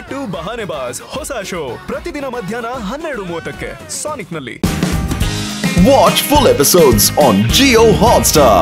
ಕಿಟ್ಟು ಬಹಾನೆಬಾಸ್ ಹೊಸ ಶೋ ಪ್ರತಿದಿನ ಮಧ್ಯಾಹ್ನ 12:30ಕ್ಕೆ ಸಾನಿಕ್ ನಲ್ಲಿ. Watch full episodes on Jio Hotstar.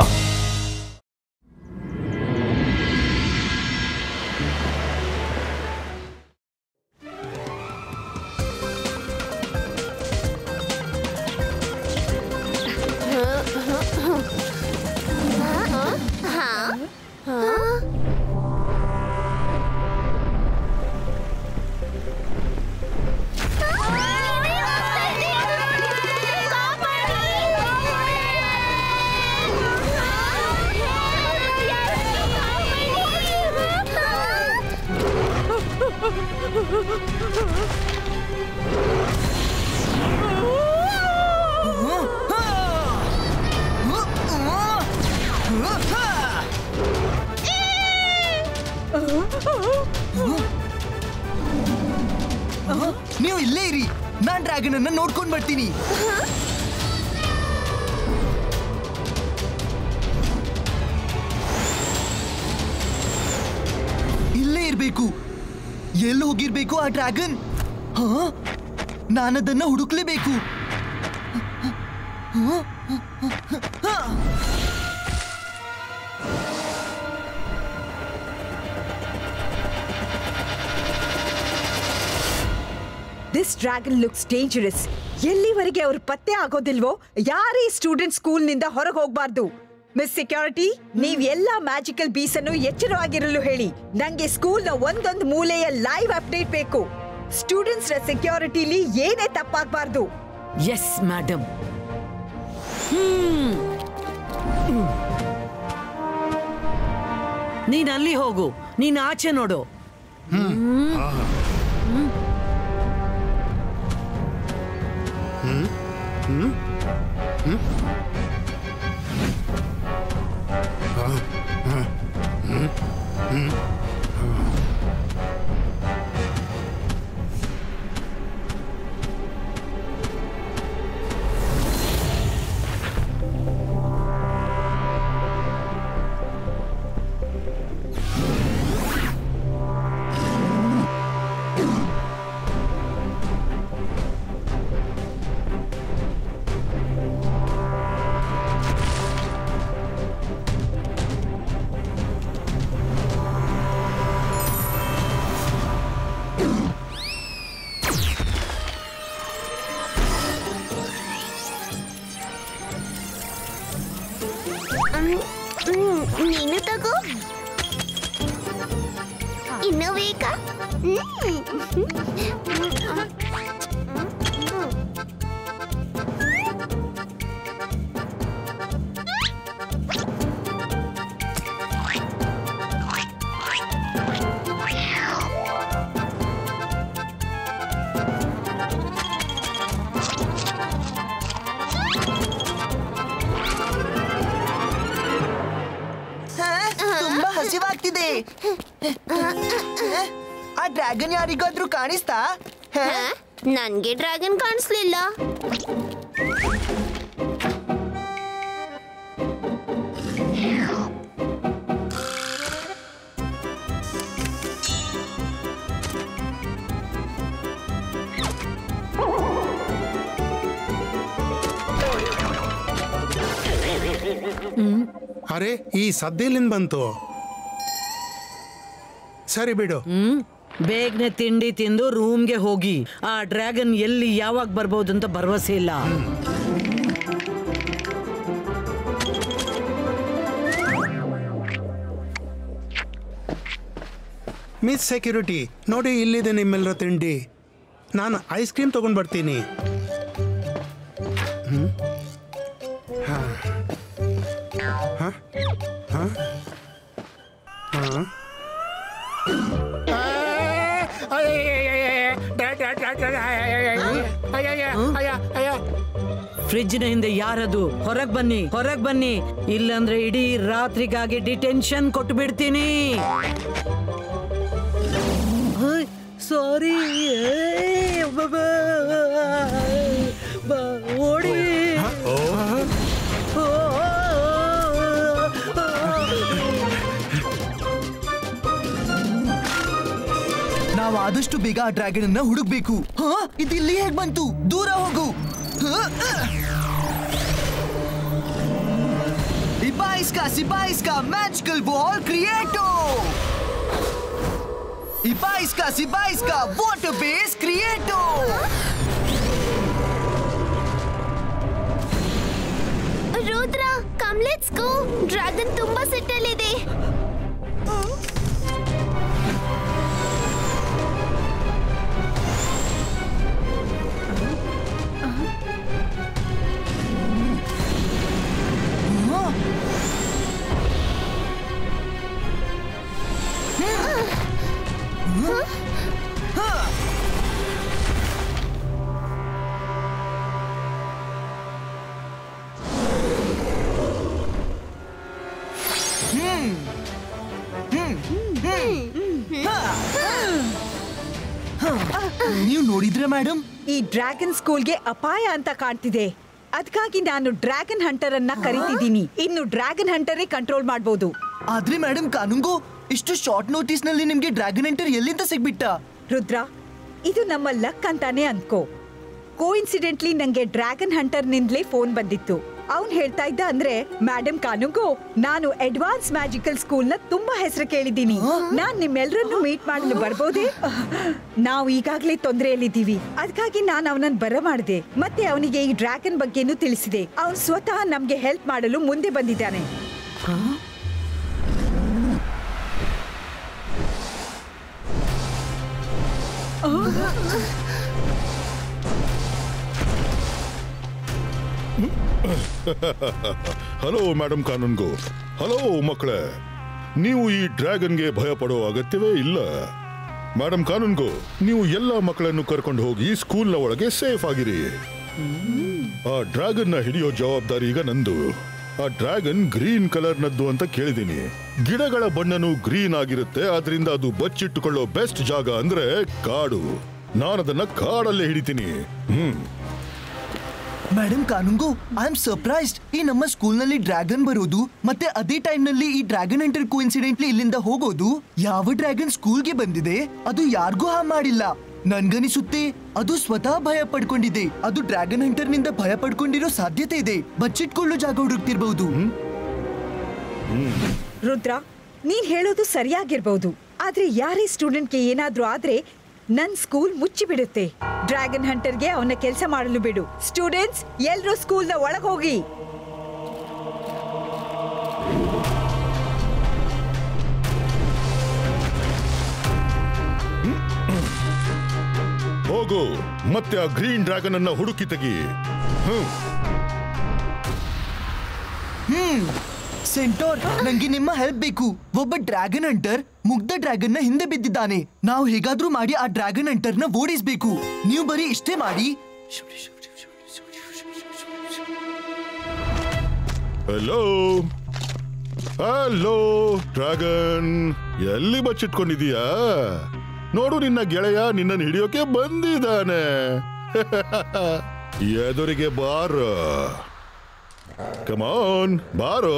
ನೀವು ಇಲ್ಲೇ ಇರಿ, ನಾನ್ ಡ್ರ್ಯಾಗನ್ ಅನ್ನ ನೋಡ್ಕೊಂಡ್ ಬರ್ತೀನಿ. ಇಲ್ಲೇ ಇರ್ಬೇಕು. ಎಲ್ಲಿ ಹೋಗಿರ್ಬೇಕು ಆ dragon? ನಾನದನ್ನ ಹುಡುಕ್ಲೇಬೇಕು. This dragon looks dangerous. ಎಲ್ಲಿವರೆಗೆ ಅವರು ಪತ್ತೆ ಆಗೋದಿಲ್ವೋ ಯಾರೇ ಸ್ಟೂಡೆಂಟ್ ಸ್ಕೂಲ್ ನಿಂದ ಹೊರಗೆ ಹೋಗಬಾರ್ದು. ಮಿಸ್ ಸೆಕ್ಯೂರಿಟಿ, ನೀವ್ ಎಲ್ಲಾ ಮ್ಯಾಜಿಕಲ್ ಬೀಸ್ ಅನ್ನು ಎಚ್ಚರವಾಗಿರಲು ಹೇಳಿ. ನಂಗೆ ಸ್ಕೂಲ್ ನ ಒಂದೊಂದು ಮೂಲೆಯ ಲೈವ್ ಅಪ್ಡೇಟ್ ಬೇಕು. ಸ್ಟೂಡೆಂಟ್ಸ್ ನ ಸೆಕ್ಯೂರಿಟಿಲಿ ಏನೇ ತಪ್ಪಾಗಬಾರ್ದು. Yes madam. ನೀನ್ ಅಲ್ಲಿ ಹೋಗು, ನೀನ್ ಆಚೆ ನೋಡು. ನೀನು ತಗೋ. ಇನ್ನು ಬೇಕಾ? ತುಂಬಾ ಹಸಿವಾಗ್ತಿದೆ. ಆ ಡ್ರ್ಯಾಗನ್ ಯಾರಿಗಾದ್ರೂ ಕಾಣಿಸ್ತಾ? ನನ್ಗೆ ಡ್ರ್ಯಾಗನ್ ಕಾಣಿಸ್ಲಿಲ್ಲ. ಅರೆ, ಈ ಸದ್ದೆಲಿಂದ ಬಂತು. ಸರಿ ಬಿಡು. ಬೇಗನೆ ತಿಂಡಿ ತಿಂದು ರೂಮ್ಗೆ ಹೋಗಿ. ಆ ಡ್ರ್ಯಾಗನ್ ಎಲ್ಲಿ ಯಾವಾಗ ಬರ್ಬೋದು ಅಂತ ಭರವಸೆ ಇಲ್ಲ. ಮಿಸ್ ಸೆಕ್ಯೂರಿಟಿ, ನೋಡಿ ಇಲ್ಲಿದೆ ನಿಮ್ಮೆಲ್ಲರ ತಿಂಡಿ. ನಾನು ಐಸ್ ಕ್ರೀಮ್ ತಗೊಂಡ್ ಬರ್ತೀನಿ. ಫ್ರಿಡ್ಜ್ನ ಹಿಂದೆ ಯಾರದು? ಹೊರಗ್ ಬನ್ನಿ, ಹೊರಗ್ ಬನ್ನಿ, ಇಲ್ಲಾಂದ್ರೆ ಇಡೀ ರಾತ್ರಿಗಾಗಿ ಡಿಟೆನ್ಷನ್ ಕೊಟ್ಟು ಬಿಡ್ತೀನಿ. ಸಾರಿ, ಓಡಿ. ನಾವು ಆದಷ್ಟು ಬೇಗ ಆ ಡ್ರ್ಯಾಗನ್ ಅನ್ನ ಹುಡುಕ್ಬೇಕು. ಇದು ಇಲ್ಲಿ ಹೇಗ್ ಬಂತು? ದೂರ ಹೋಗು. Ibaiska magical ball creato. Ibaiska water base creato. Rudra, come let's go. Dragon ತುಂಬಾ ಸೆಟಲ್ ಇದೆ. ನೀವು ನೋಡಿದ್ರೆ ಮೇಡಮ್, ಈ ಡ್ರ್ಯಾಗನ್ ಸ್ಕೂಲ್ಗೆ ಅಪಾಯ ಅಂತ ಕಾಣ್ತಿದೆ. ಅದಕ್ಕಾಗಿ ನಾನು ಡ್ರ್ಯಾಗನ್ ಹಂಟರ್ ಅನ್ನ ಕರೀತಿದ್ದೀನಿ. ಇನ್ನು ಡ್ರ್ಯಾಗನ್ ಹಂಟರೇ ಕಂಟ್ರೋಲ್ ಮಾಡಬಹುದು. ಆದ್ರೆ ಮೇಡಮ್, ಕಾನೂನ್ಗೋ ಇಷ್ಟು ಶಾರ್ಟ್ ನೋಟಿಸ್ ನಲ್ಲಿ ನಿಮ್ಗೆ ಡ್ರ್ಯಾಗನ್ ಹಂಟರ್ ಎಲ್ಲಿಂದ ಸಿಗ್ಬಿಟ್ಟ? ರುದ್ರ, ಇದು ನಮ್ಮ ಲಕ್ ಅಂತಾನೆ ಅನ್ಕೋ. ಕೋಇನ್ಸಿಡೆಂಟ್ಲಿ ನಂಗೆ ಡ್ರ್ಯಾಗನ್ ಹಂಟರ್ ನಿಂದಲೇ ಫೋನ್ ಬಂದಿತ್ತು. ಅವ್ನ್ ಹೇಳ್ತಾ ಇದ್ದ ಅಂದ್ರೆ, ಮೇಡಮ್ ಕಾನುಗೋ, ನಾನು ಅಡ್ವಾನ್ಸ್ ಮ್ಯಾಜಿಕಲ್ ಸ್ಕೂಲ್ ನ ತುಂಬಾ ಹೆಸರು ಕೇಳಿದ್ದೀನಿ. ನಾನ್ ನಿಮ್ಮೆಲ್ಲರನ್ನು ಮೀಟ್ ಮಾಡಲು ಬರ್ಬೋದೇ? ನಾವು ಈಗಾಗ್ಲೇ ತೊಂದರೆಯಲ್ಲಿದ್ದೀವಿ. ಅದಕ್ಕಾಗಿ ನಾನು ಅವನನ್ನ ಬರ ಮಾಡಿದೆ. ಮತ್ತೆ ಅವನಿಗೆ ಈ ಡ್ರ್ಯಾಗನ್ ಬಗ್ಗೆನೂ ತಿಳಿಸಿದೆ. ಅವನ್ ಸ್ವತಃ ನಮ್ಗೆ ಹೆಲ್ಪ್ ಮಾಡಲು ಮುಂದೆ ಬಂದಿದ್ದಾನೆ. Hello madam ಕಾನೂನ್ಗೋ. ಹಲೋ ಮಕ್ಕಳೇ, ನೀವು ಈ ಡ್ರ್ಯಾಗನ್ಗೆ ಭಯ ಪಡೋ ಅಗತ್ಯವೇ ಇಲ್ಲ. ಮೇಡಮ್ ಕಾನೂನ್ಗೋ, ನೀವು ಎಲ್ಲ ಮಕ್ಕಳನ್ನು ಕರ್ಕೊಂಡು ಹೋಗಿ ಸ್ಕೂಲ್ನ ಒಳಗೆ ಸೇಫ್ ಆಗಿರಿ. ಆ ಡ್ರ್ಯಾಗನ್ ನ ಹಿಡಿಯೋ ಜವಾಬ್ದಾರಿ ಈಗ ನಂದು. ಆ ಡ್ರ್ಯಾಗನ್ ಗ್ರೀನ್ ಕಲರ್ನದ್ದು ಅಂತ ಕೇಳಿದೀನಿ. ಗಿಡಗಳ ಬಣ್ಣನು ಗ್ರೀನ್ ಆಗಿರುತ್ತೆ. ಆದ್ರಿಂದ ಅದು ಬಚ್ಚಿಟ್ಟುಕೊಳ್ಳೋ ಬೆಸ್ಟ್ ಜಾಗ ಅಂದ್ರೆ ಕಾಡು. ನಾನದನ್ನ ಕಾಡಲ್ಲೇ ಹಿಡಿತೀನಿ. Madam Kanungo, I am surprised. ಈ ನಮ್ಮ ಸ್ಕೂಲ್ ನಲ್ಲಿ ಡ್ರ್ಯಾಗನ್ ಬರೋದು ಮತ್ತೆ ಅದೇ ಟೈಮ್ ನಲ್ಲಿ ಈ ಡ್ರ್ಯಾಗನ್ ಹಂಟರ್ ಕೋಇನ್ಸಿಡೆಂಟ್ಲಿ ಇಲ್ಲಿಂದ ಹೋಗೋದು. ಯಾವ ಡ್ರ್ಯಾಗನ್ ಸ್ಕೂಲ್ಗೆ ಬಂದಿದೆ ಅದು ಯಾರಿಗೂ ಹಾಮ್ ಮಾಡಿಲ್ಲ. ನನ್ಗನಿಸುತ್ತೆ ಅದು ಸ್ವತಃ ಭಯ ಪಡ್ಕೊಂಡಿದೆ. ಅದು ಡ್ರ್ಯಾಗನ್ ಹಂಟರ್ ನಿಂದ ಭಯ ಪಡ್ಕೊಂಡಿರೋ ಸಾಧ್ಯತೆ ಇದೆ. ಬಚ್ಚಿಟ್ಕೊಳ್ಳೋ ಜಾಗ ಹುಡುಕ್ತಿರ್ಬಹುದು. ರುದ್ರ, ನೀನ್ ಹೇಳೋದು ಸರಿಯಾಗಿರ್ಬಹುದು. ಆದ್ರೆ ಯಾರೇ ಸ್ಟೂಡೆಂಟ್ಗೆ ಏನಾದ್ರೂ ಆದ್ರೆ ನನ್ ಸ್ಕೂಲ್ ಮುಚ್ಚಿಬಿಡುತ್ತೆ. ಡ್ರ್ಯಾಗನ್ ಹಂಟರ್ಗೆ ಅವನ ಕೆಲಸ ಮಾಡಲು ಬಿಡು. ಸ್ಟೂಡೆಂಟ್ಸ್, ಎಲ್ರೂ ಸ್ಕೂಲ್ನ ಒಳಗೆ ಹೋಗಿ. ಹೋಗು, ಮತ್ತೆ ಆ ಗ್ರೀನ್ ಡ್ರ್ಯಾಗನ್ ಅನ್ನ ಹುಡುಕಿ ತೆಗಿ. ಸೆಂಟೋರ್, ನಂಗೆ ನಿಮ್ಮ ಹೆಲ್ಪ್ ಬೇಕು. ಒಬ್ಬ ಡ್ರ್ಯಾಗನ್ ಹಂಟರ್ ಮುಗ್ಧ ಡ್ರ್ಯಾಗನ್ ನ ಹಿಂದೆ ಬಿದ್ದಿದ್ದಾನೆ. ನಾವು ಹೇಗಾದ್ರೂ ಮಾಡಿ ಆ ಡ್ರ್ಯಾಗನ್ ಹಂಟರ್ ನ ಓಡಿಸ್ಬೇಕು. ನೀವು ಬರೀ ಇಷ್ಟೇ ಮಾಡಿ. ಹಲೋ ಹಲೋ ಡ್ರ್ಯಾಗನ್, ಎಲ್ಲಿ ಬಚ್ಚಿಟ್ಕೊಂಡಿದೀಯಾ? ನೋಡು, ನಿನ್ನ ಗೆಳೆಯ ನಿನ್ನನ್ನು ಹಿಡಿಯೋಕೆ ಬಂದಿದ್ದಾನೆ. ಎದುರಿಗೆ ಬಾರೋ. ಕಮಾನ್, ಬಾರೋ.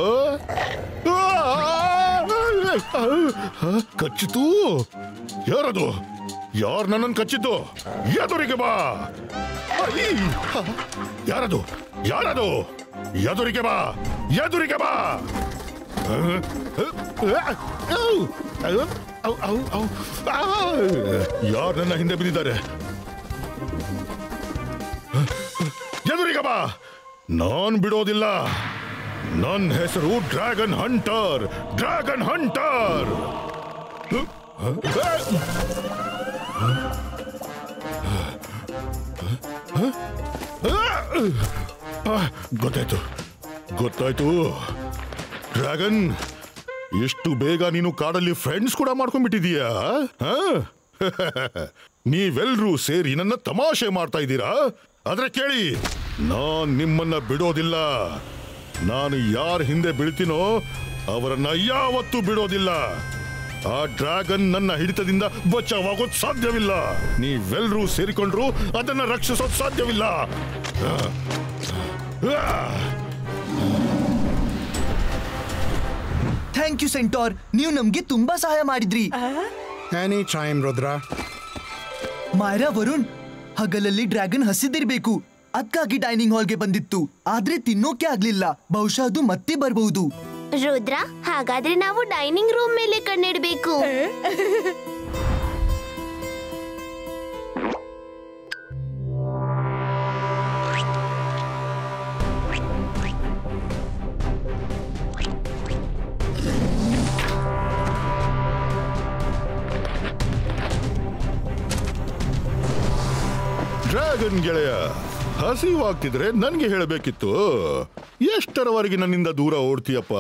ಕಚ್ಚಿತು? ಯಾರದು? ಯಾರು ನನ್ನನ್ನು ಕಚ್ಚಿದ್ದು? ಎದುರಿಗೆ ಬಾ. ಯಾರದು? ಯಾರದು? ಎದುರಿಗೆ ಬಾ, ಎದುರಿಗೆ ಬಾ. ಯಾರು ನನ್ನ ಹಿಂದೆ ಬಿದ್ದಿದ್ದಾರೆ? ಎದುರಿಗೆ ಬಾ. ನಾನ್ ಬಿಡೋದಿಲ್ಲ. ನನ್ನ ಹೆಸರು ಡ್ರ್ಯಾಗನ್ ಹಂಟರ್. Dragon hunter. ಗೊತ್ತಾಯ್ತು, ಗೊತ್ತಾಯ್ತು. ಡ್ರ್ಯಾಗನ್, ಎಷ್ಟು ಬೇಗ ನೀನು ಕಾಡಲ್ಲಿ ಫ್ರೆಂಡ್ಸ್ ಕೂಡ ಮಾಡ್ಕೊಂಡ್ಬಿಟ್ಟಿದೀಯಾ? ನೀವೆಲ್ರೂ ಸೇರಿ ನನ್ನ ತಮಾಷೆ ಮಾಡ್ತಾ ಇದ್ದೀರಾ? ಆದ್ರೆ ಕೇಳಿ, ನಾನ್ ನಿಮ್ಮನ್ನ ಬಿಡೋದಿಲ್ಲ. ನಾನು ಯಾರ ಹಿಂದೆ ಬೀಳ್ತೀನೋ ಅವರನ್ನ ಯಾವತ್ತೂ ಬಿಡೋದಿಲ್ಲ. ಆ ಡ್ರ್ಯಾಗನ್ ನನ್ನ ಹಿಡಿತದಿಂದ ಬಚಾವಾಗೋದ್ ಸಾಧ್ಯವಿಲ್ಲ. ನೀವೆಲ್ರೂ ಸೇರಿಕೊಂಡ್ರು ಅದನ್ನ ರಕ್ಷಿಸೋದ್ ಸಾಧ್ಯವಿಲ್ಲ. ಥ್ಯಾಂಕ್ ಯು ಸೆಂಟೋರ್, ನೀವು ನಮ್ಗೆ ತುಂಬಾ ಸಹಾಯ ಮಾಡಿದ್ರಿ. Any time Rudra. ಮಾಯರಾ, ವರುಣ್, ಹಗಲಲ್ಲಿ ಡ್ರ್ಯಾಗನ್ ಹಸಿದಿರ್ಬೇಕು, ಅದಕ್ಕಾಗಿ ಡೈನಿಂಗ್ ಹಾಲ್ಗೆ ಬಂದಿತ್ತು. ಆದ್ರೆ ತಿನ್ನೋಕೆ ಆಗ್ಲಿಲ್ಲ. ಬಹುಶಃ ಅದು ಮತ್ತೆ ಬರಬಹುದು. ರುದ್ರ, ಹಾಗಾದ್ರೆ ನಾವು ಡೈನಿಂಗ್ ರೂಮ್ ಮೇಲೆ ಕಣ್ಣಿಡ್ಬೇಕು. ಡ್ರ್ಯಾಗನ್ ಗೆಳೆಯ, ಹಸಿವಾಗ್ತಿದ್ರೆ ನನ್ಗೆ ಹೇಳಬೇಕಿತ್ತು. ಎಷ್ಟರವರೆಗೆ ನನ್ನಿಂದ ದೂರ ಓಡ್ತೀಯಪ್ಪ?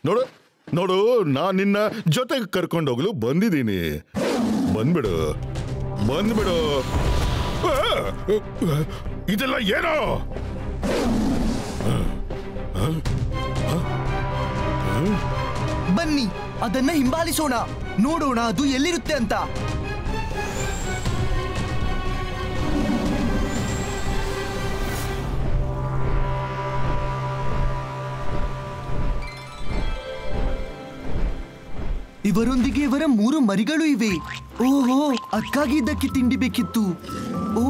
ನೋಡು ನೋಡು, ನಾನ್ ನಿನ್ನ ಜೊತೆಗೆ ಕರ್ಕೊಂಡೋಗ್ಲು ಬಂದಿದ್ದೀನಿ. ಬಂದ್ಬಿಡು ಬಂದ್ಬಿಡು. ಇದೆಲ್ಲ ಏನೋ? ಬನ್ನಿ, ಅದನ್ನ ಹಿಂಬಾಲಿಸೋಣ, ನೋಡೋಣ ಅದು ಎಲ್ಲಿರುತ್ತೆ ಅಂತ. ಇವರೊಂದಿಗೆ ಇವರ 3 ಮರಿಗಳು ಇವೆ. ಓಹೋ, ಅಕ್ಕಾಗಿ ಇದಕ್ಕೆ ತಿಂಡಿ ಬೇಕಿತ್ತು. ಓ,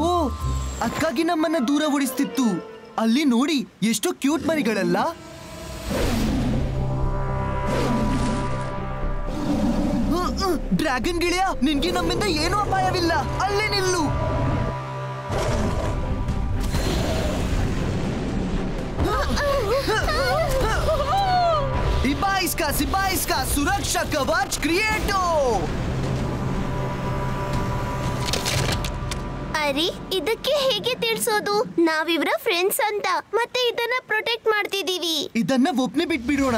ಅಕ್ಕಾಗಿ ನಮ್ಮನ್ನ ದೂರ ಓಡಿಸ್ತಿತ್ತು. ಅಲ್ಲಿ ನೋಡಿ, ಎಷ್ಟು ಕ್ಯೂಟ್ ಮರಿಗಳಲ್ಲ. ಡ್ರ್ಯಾಗನ್ ಗೆಳೆಯ, ನಿನ್ಗೆ ನಮ್ಮಿಂದ ಏನೂ ಅಪಾಯವಿಲ್ಲ. ಅಲ್ಲೇ ನಿಲ್ಲು. ಇಬಾಯಿಸ್ಕಾ ಸುರಕ್ಷಾ ಕವಚ್ ಕ್ರಿಯೇಟೋ. ಅರಿ, ಇದಕ್ಕೆ ಹೇಗೆ ತಿಳಿಸೋದು? ನಾವಿವ್ರ ಫ್ರೆಂಡ್ಸ್ ಅಂತ, ಮತ್ತೆ ಇದನ್ನ ಪ್ರೊಟೆಕ್ಟ್ ಮಾಡ್ತಿದೀವಿ. ಇದನ್ನ ಒಪ್ನೆ ಬಿಟ್ಬಿಡೋಣ.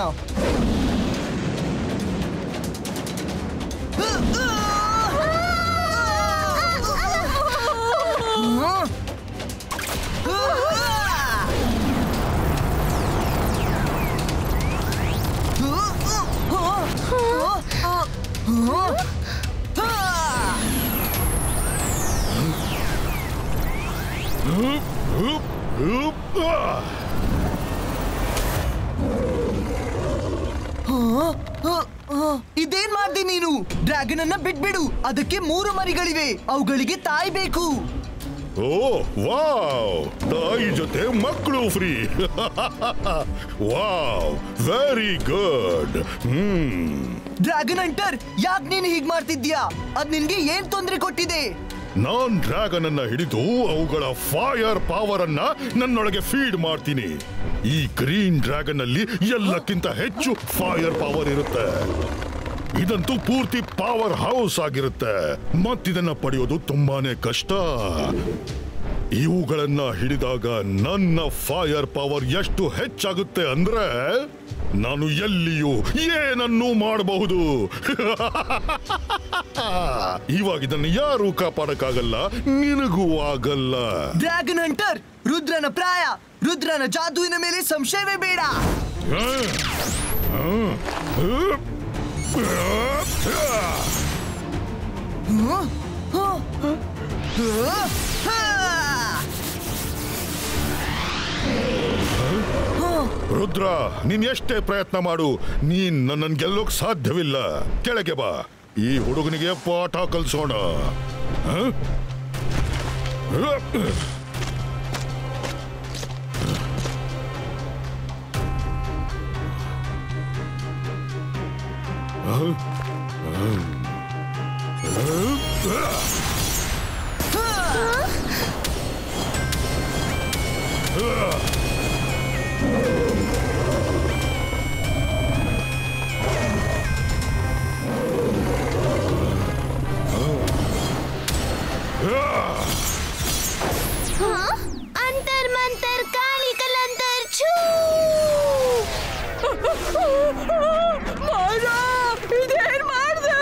ಇದೇನ್ ಮಾಡ್ದೆ ನೀನು? ಡ್ರ್ಯಾಗನ್ ಅನ್ನ ಬಿಟ್ಬಿಡು. ಅದಕ್ಕೆ 3 ಮರಿಗಳಿವೆ, ಅವುಗಳಿಗೆ ತಾಯಿ ಬೇಕು. ಓ ವಾವ್, ತಾಯಿ ಜೊತೆ ಮಕ್ಕಳು free. Wow, very good. Dragon hunter, ಯಾಕೆ ನೀನು ಹೀಗ್ ಮಾಡ್ತಿದ್ಯಾ? ಅದ್ ನಿನ್ಗೆ ಏನ್ ತೊಂದರೆ ಕೊಟ್ಟಿದೆ? ನಾನ್ ಡ್ರ್ಯಾಗನ್ ಅನ್ನ ಹಿಡಿದು ಅವುಗಳ ಫೈರ್ ಪವರ್ ಅನ್ನ ನನ್ನೊಳಗೆ ಫೀಡ್ ಮಾಡ್ತೀನಿ. ಈ ಗ್ರೀನ್ ಡ್ರ್ಯಾಗನ್ ಅಲ್ಲಿ ಎಲ್ಲಕ್ಕಿಂತ ಹೆಚ್ಚು ಫೈರ್ ಪವರ್ ಇರುತ್ತೆ. ಇದಂತೂ ಪೂರ್ತಿ ಪವರ್ ಹೌಸ್ ಆಗಿರುತ್ತೆ. ಮತ್ತಿದನ್ನ ಪಡೆಯೋದು ತುಂಬಾನೇ ಕಷ್ಟ. ಇವುಗಳನ್ನ ಹಿಡಿದಾಗ ನನ್ನ ಫೈರ್ ಪವರ್ ಎಷ್ಟು ಹೆಚ್ಚಾಗುತ್ತೆ ಅಂದ್ರೆ ನಾನು ಎಲ್ಲಿಯೂ ಏನನ್ನೂ ಮಾಡಬಹುದು. ಇವಾಗ ಇದನ್ನು ಯಾರೂ ಕಾಪಾಡಕ್ಕಾಗಲ್ಲ, ನಿನಗೂ ಆಗಲ್ಲ. ಡ್ರ್ಯಾಗನ್ ಹಂಟರ್, ರುದ್ರನ ಪ್ರಾಯ, ರುದ್ರನ ಜಾದುವಿನ ಮೇಲೆ ಸಂಶಯವೇ ಬೇಡ. ರುದ್ರ, ನೀನ್ ಎಷ್ಟೇ ಪ್ರಯತ್ನ ಮಾಡು, ನೀನ್ ನನ್ನನ್ನು ಗೆಲ್ಲೋಕ್ ಸಾಧ್ಯವಿಲ್ಲ. ಕೆಳಗೆ ಬಾ, ಈ ಹುಡುಗನಿಗೆ ಪಾಠ ಕಲಿಸೋಣ. अंतर मंतर काली कलंतर छू. ಮಾರಾ, ಇದೇನ್ ಮಾಡ್ದೆ?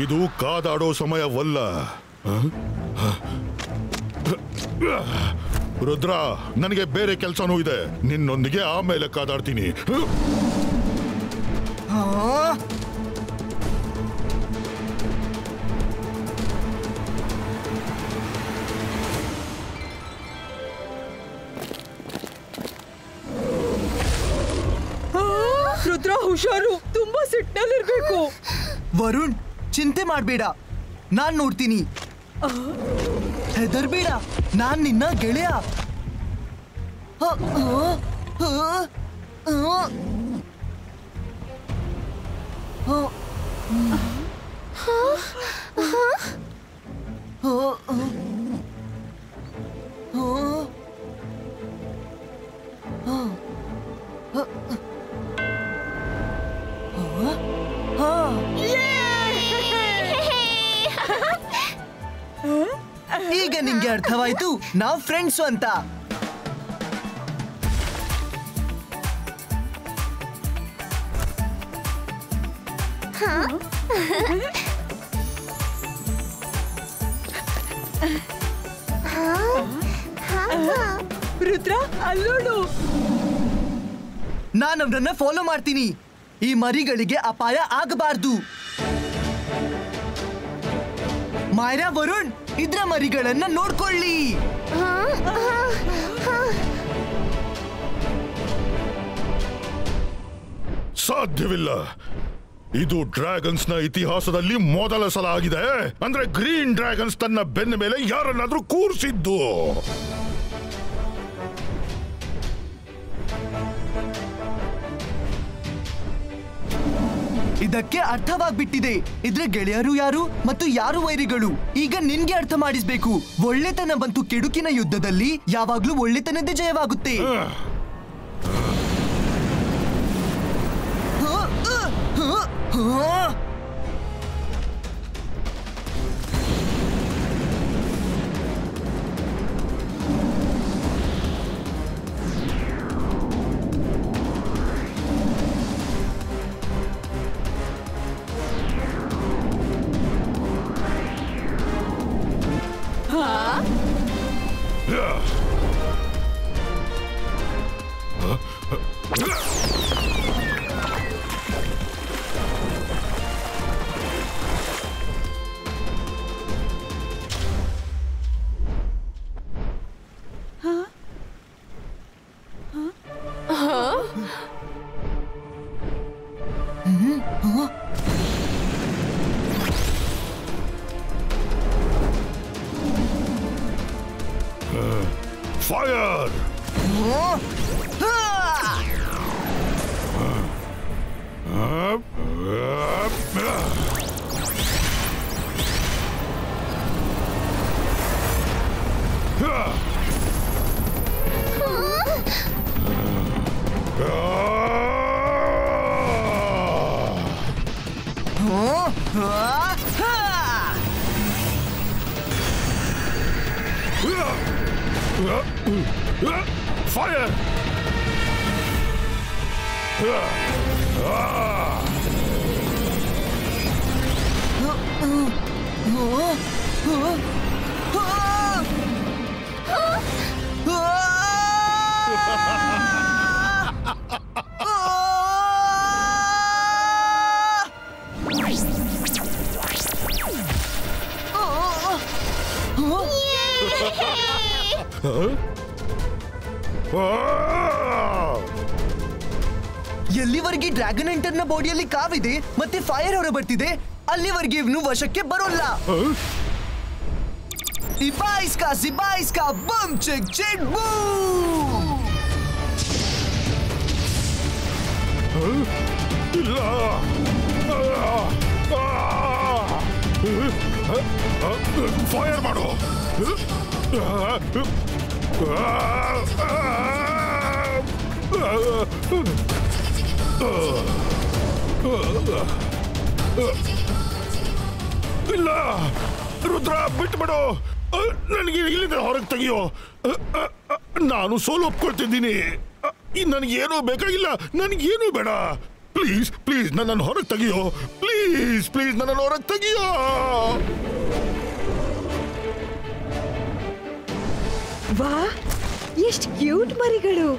ಇದು ಕಾದಾಡೋ ಸಮಯವಲ್ಲ. ರುದ್ರ, ನನಗೆ ಬೇರೆ ಕೆಲಸನೂ ಇದೆ. ನಿನ್ನೊಂದಿಗೆ ಆಮೇಲೆ ಕಾದಾಡ್ತೀನಿ. ರುದ್ರ ಹುಷಾರು, ತುಂಬಾ ಸಿಟ್ನಲ್ಲಿರ್ಬೇಕು. ವರುಣ್, ಚಿಂತೆ ಮಾಡ್ಬೇಡ, ನಾನ್ ನೋಡ್ತೀನಿ. ಹೆದರ್ಬೇಡ, ನಾನ್ ನಿನ್ನ ಗೆಳೆಯ. ಈಗ ನಿಂಗೆ ಅರ್ಥವಾಯ್ತು ನಾವು ಫ್ರೆಂಡ್ಸು ಅಂತ. ರುದ್ರ ಅಲ್ಲೋಡು. ನಾನು ಅವರನ್ನ ಫಾಲೋ ಮಾಡ್ತೀನಿ. ಈ ಮರಿಗಳಿಗೆ ಅಪಾಯ ಆಗಬಾರ್ದು. ಮಾಯರಾ, ವರುಣ್, ಇದ್ರ ಮರಿಗಳನ್ನ ನೋಡ್ಕೊಳ್ಳಿ. ಸಾಧ್ಯವಿಲ್ಲ. ಇದು ಡ್ರ್ಯಾಗನ್ಸ್ ನ ಇತಿಹಾಸದಲ್ಲಿ ಮೊದಲ ಸಲ ಆಗಿದೆ. ಅಂದ್ರೆ ಗ್ರೀನ್ ಡ್ರ್ಯಾಗನ್ಸ್ ತನ್ನ ಬೆನ್ನ ಮೇಲೆ ಯಾರನ್ನಾದ್ರೂ ಕೂರಿಸಿದ್ದು. ಇದಕ್ಕೆ ಅರ್ಥವಾಗ್ಬಿಟ್ಟಿದೆ. ಇದ್ರ ಗೆಳೆಯರು ಯಾರು ಮತ್ತು ಯಾರು ವೈರಿಗಳು. ಈಗ ನಿನ್ಗೆ ಅರ್ಥ ಮಾಡಿಸ್ಬೇಕು. ಒಳ್ಳೆತನ ಮತ್ತು ಕೆಡುಕಿನ ಯುದ್ಧದಲ್ಲಿ ಯಾವಾಗ್ಲೂ ಒಳ್ಳೆತನದೇ ಜಯವಾಗುತ್ತೆ. Fire! Fire! ಎಲ್ಲಿವರೆಗೆ ಡ್ರ್ಯಾಗನ್ ಹಂಟರ್ ನ ಬಾಡಿಯಲ್ಲಿ ಕಾವಿದೆ ಮತ್ತೆ ಫೈರ್ ಹೊರ ಬರ್ತಿದೆ ಅಲ್ಲಿವರೆಗೆ ಇವನು ವಶಕ್ಕೆ ಬರೋಲ್ಲ. ಇಬಾಯಿಸ್ಕಾ ಬಮ್ ಚೆಕ್ ಚೆಕ್ ಬೂಮ್. ಇಲ್ಲ, ಫೈರ್ ಮಾಡು. ಇಲ್ಲ, ರುದ್ರ ಬಿಟ್ಬಿಡು. ನನಗೆ ಇಲ್ಲಿಂದ ಹೊರಗೆ ತೆಗಿಯೋ. ನಾನು ಸೋಲು ಒಪ್ಕೊಳ್ತಿದ್ದೀನಿ. ನನಗೇನೂ ಬೇಕಾಗಿಲ್ಲ, ನನಗೇನೂ ಬೇಡ. ಪ್ಲೀಸ್ ಪ್ಲೀಸ್ ನನ್ನನ್ನು ಹೊರಗೆ ತೆಗಿಯೋ, ಪ್ಲೀಸ್ ಪ್ಲೀಸ್ ನನ್ನನ್ನು ಹೊರಗೆ ತೆಗಿಯೋ. ವಾ, ಎಷ್ಟು ಕ್ಯೂಟ್ ಮರಿಗಳು.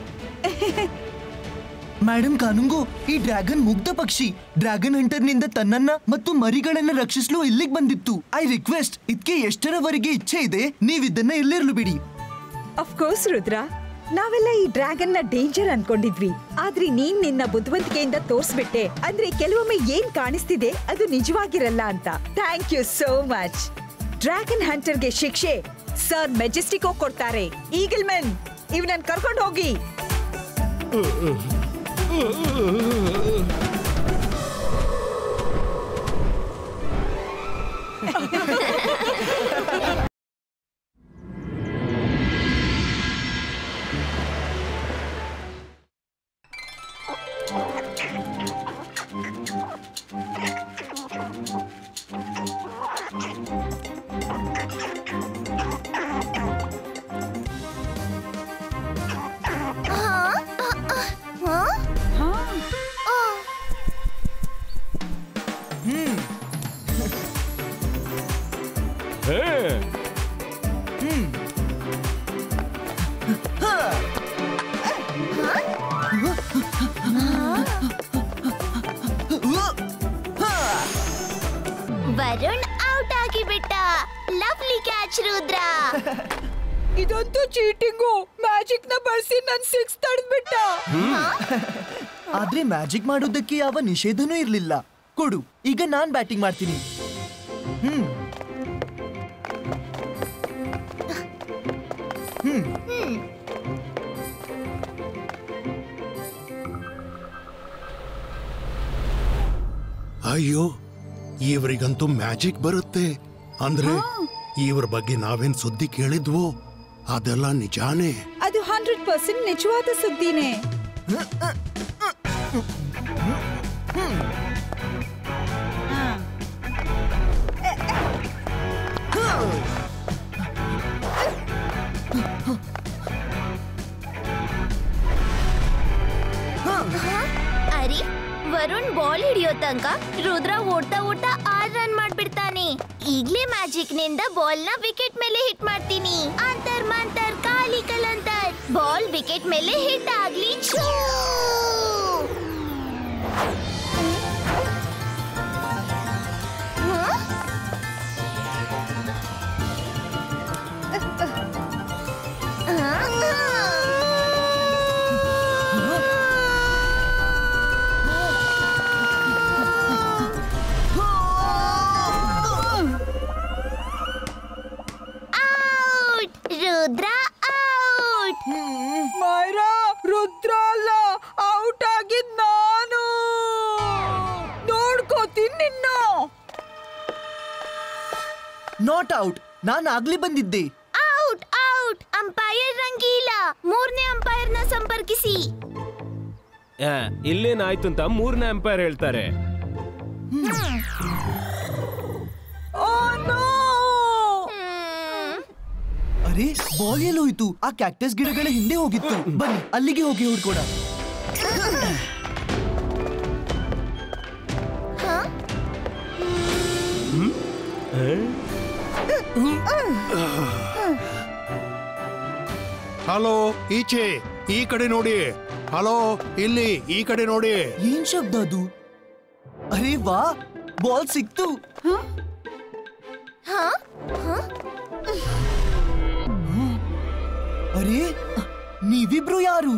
ಮೇಡಮ್ ಕಾನುಂಗೋ, ಈ ಡ್ರ್ಯಾಗನ್ ಮುಗ್ಧ ಪಕ್ಷಿ ಡ್ರ್ಯಾಗನ್ ಹಂಟರ್ ನಿಂದ ತನ್ನನ್ನ ಮತ್ತು ಮರಿಗಳನ್ನ ರಕ್ಷಿಸಲು ಇಲ್ಲಿಗೆ ಬಂದಿತ್ತು. ಐ ರಿಕ್ವೆಸ್ಟ್, ಇದಕ್ಕೆ ಎಷ್ಟರವರೆಗೆ ಇಚ್ಛೆ ಇದೆ ನೀವಿದ್ದನ್ನ ಇಲ್ಲಿರ್ಲು ಬಿಡಿ. ಅಫ್ಕೋರ್ಸ್ ರುದ್ರ, ನಾವೆಲ್ಲ ಈ ಡ್ರ್ಯಾಗನ್ ನ ಡೇಂಜರ್ ಅನ್ಕೊಂಡಿದ್ವಿ, ಆದ್ರೆ ನೀನ್ ನಿನ್ನ ಬುದ್ಧಿವಂತಿಕೆಯಿಂದ ತೋರ್ಸ್ಬಿಟ್ಟೆ. ಅಂದ್ರೆ ಕೆಲವೊಮ್ಮೆ ಏನ್ ಕಾಣಿಸ್ತಿದೆ ಅದು ನಿಜವಾಗಿರಲ್ಲ ಅಂತ. Thank you so much. Dragon ಹಂಟರ್ಗೆ ಶಿಕ್ಷೆ ಸರ್ ಮೆಜೆಸ್ಟಿಕೋ ಕೊಡ್ತಾರೆ. ಈಗಲ್ ಮೆನ್, ಇವನನ್ನ ಕರ್ಕೊಂಡು ಹೋಗಿ. ವರುಣ್ ಔಟ್ ಆಗಿಬಿಟ್ಟ. Lovely catch Rudra. ಇದಂತೂ ಚೀಟಿಂಗು. ಮ್ಯಾಜಿಕ್ ನ ಬಳಸಿ ನನ್ 6 ತಡೆದ್ಬಿಟ್ಟ. ಆದ್ರೆ ಮ್ಯಾಜಿಕ್ ಮಾಡೋದಕ್ಕೆ ಯಾವ ನಿಷೇಧನೂ ಇರ್ಲಿಲ್ಲ. ಕೊಡು, ಈಗ ನಾನ್ ಬ್ಯಾಟಿಂಗ್ ಮಾಡ್ತೀನಿ. ಅಯ್ಯೋ, ಇವರಿಗಂತೂ ಮ್ಯಾಜಿಕ್ ಬರುತ್ತೆ ಅಂದ್ರೆ ಇವ್ರ ಬಗ್ಗೆ ನಾವೇನ್ ಸುದ್ದಿ ಕೇಳಿದ್ವೋ ಅದೆಲ್ಲ ನಿಜಾನೇ. ಅದು 100% ನಿಜವಾದ ಸುದ್ದಿನೇ. ಅರಿ, ವರುಣ್ ಬಾಲ್ ಹಿಡಿಯೋ ತನಕ ರುದ್ರ ಓಡ್ತಾ ಓಡ್ತಾ 6 ರನ್ ಮಾಡ್ಬಿಡ್ತಾನೆ. ಈಗ್ಲೇ ಮ್ಯಾಜಿಕ್ ನಿಂದ ಬಾಲ್ ನ ವಿಕೆಟ್ ಮೇಲೆ ಹಿಟ್ ಮಾಡ್ತೀನಿ. ಅಂತರ್ ಮಂತರ್ ಕಾಲಿ ಕಲಂತರ್. ಬಾಲ್ ವಿಕೆಟ್ ಮೇಲೆ ಹಿಟ್ ಆಗ್ಲಿ. ರುದ್ರ ಔಟ್. ಮೈರಾ, ರುದ್ರ ಅಲ್ಲ, ಔಟ್ ಆಗಿದ್ ನಾನು. ನೋಡ್ಕೋತೀನಿ ನಿನ್ನ. ನಾಟ್ ಔಟ್, ನಾನ್ ಆಗ್ಲೇ ಬಂದಿದ್ದೆ. Out out. ಅಂಪೈರ್ ರಂಗೀಲ. 3ನೇ ಅಂಪೈರ್ ನ ಸಂಪರ್ಕಿಸಿ. ಇಲ್ಲೇನಾಯ್ತು ಅಂತ 3ನೇ ಅಂಪೈರ್ ಹೇಳ್ತಾರೆ. ಅರೆ, ಬಾಲ್ ಎಲ್ಲೋಯ್ತು? ಆ ಕ್ಯಾಕ್ಟಸ್ ಗಿಡಗಳ ಹಿಂದೆ ಹೋಗಿತ್ತು. ಬನ್ನಿ ಅಲ್ಲಿಗೆ ಹೋಗಿ ಹುಡ್ಕೋಣ. ಹಲೋ, ಈಚೆ ಈ ಕಡೆ ನೋಡಿ. ಹಲೋ, ಇಲ್ಲಿ ಈ ಕಡೆ ನೋಡಿ. ಏನ್ ಶಬ್ದ ಅದು? ಅರೆ ವಾ, ಬಾಲ್ ಸಿಕ್ತು. ಅರೆ, ನೀವಿಬ್ರು ಯಾರು?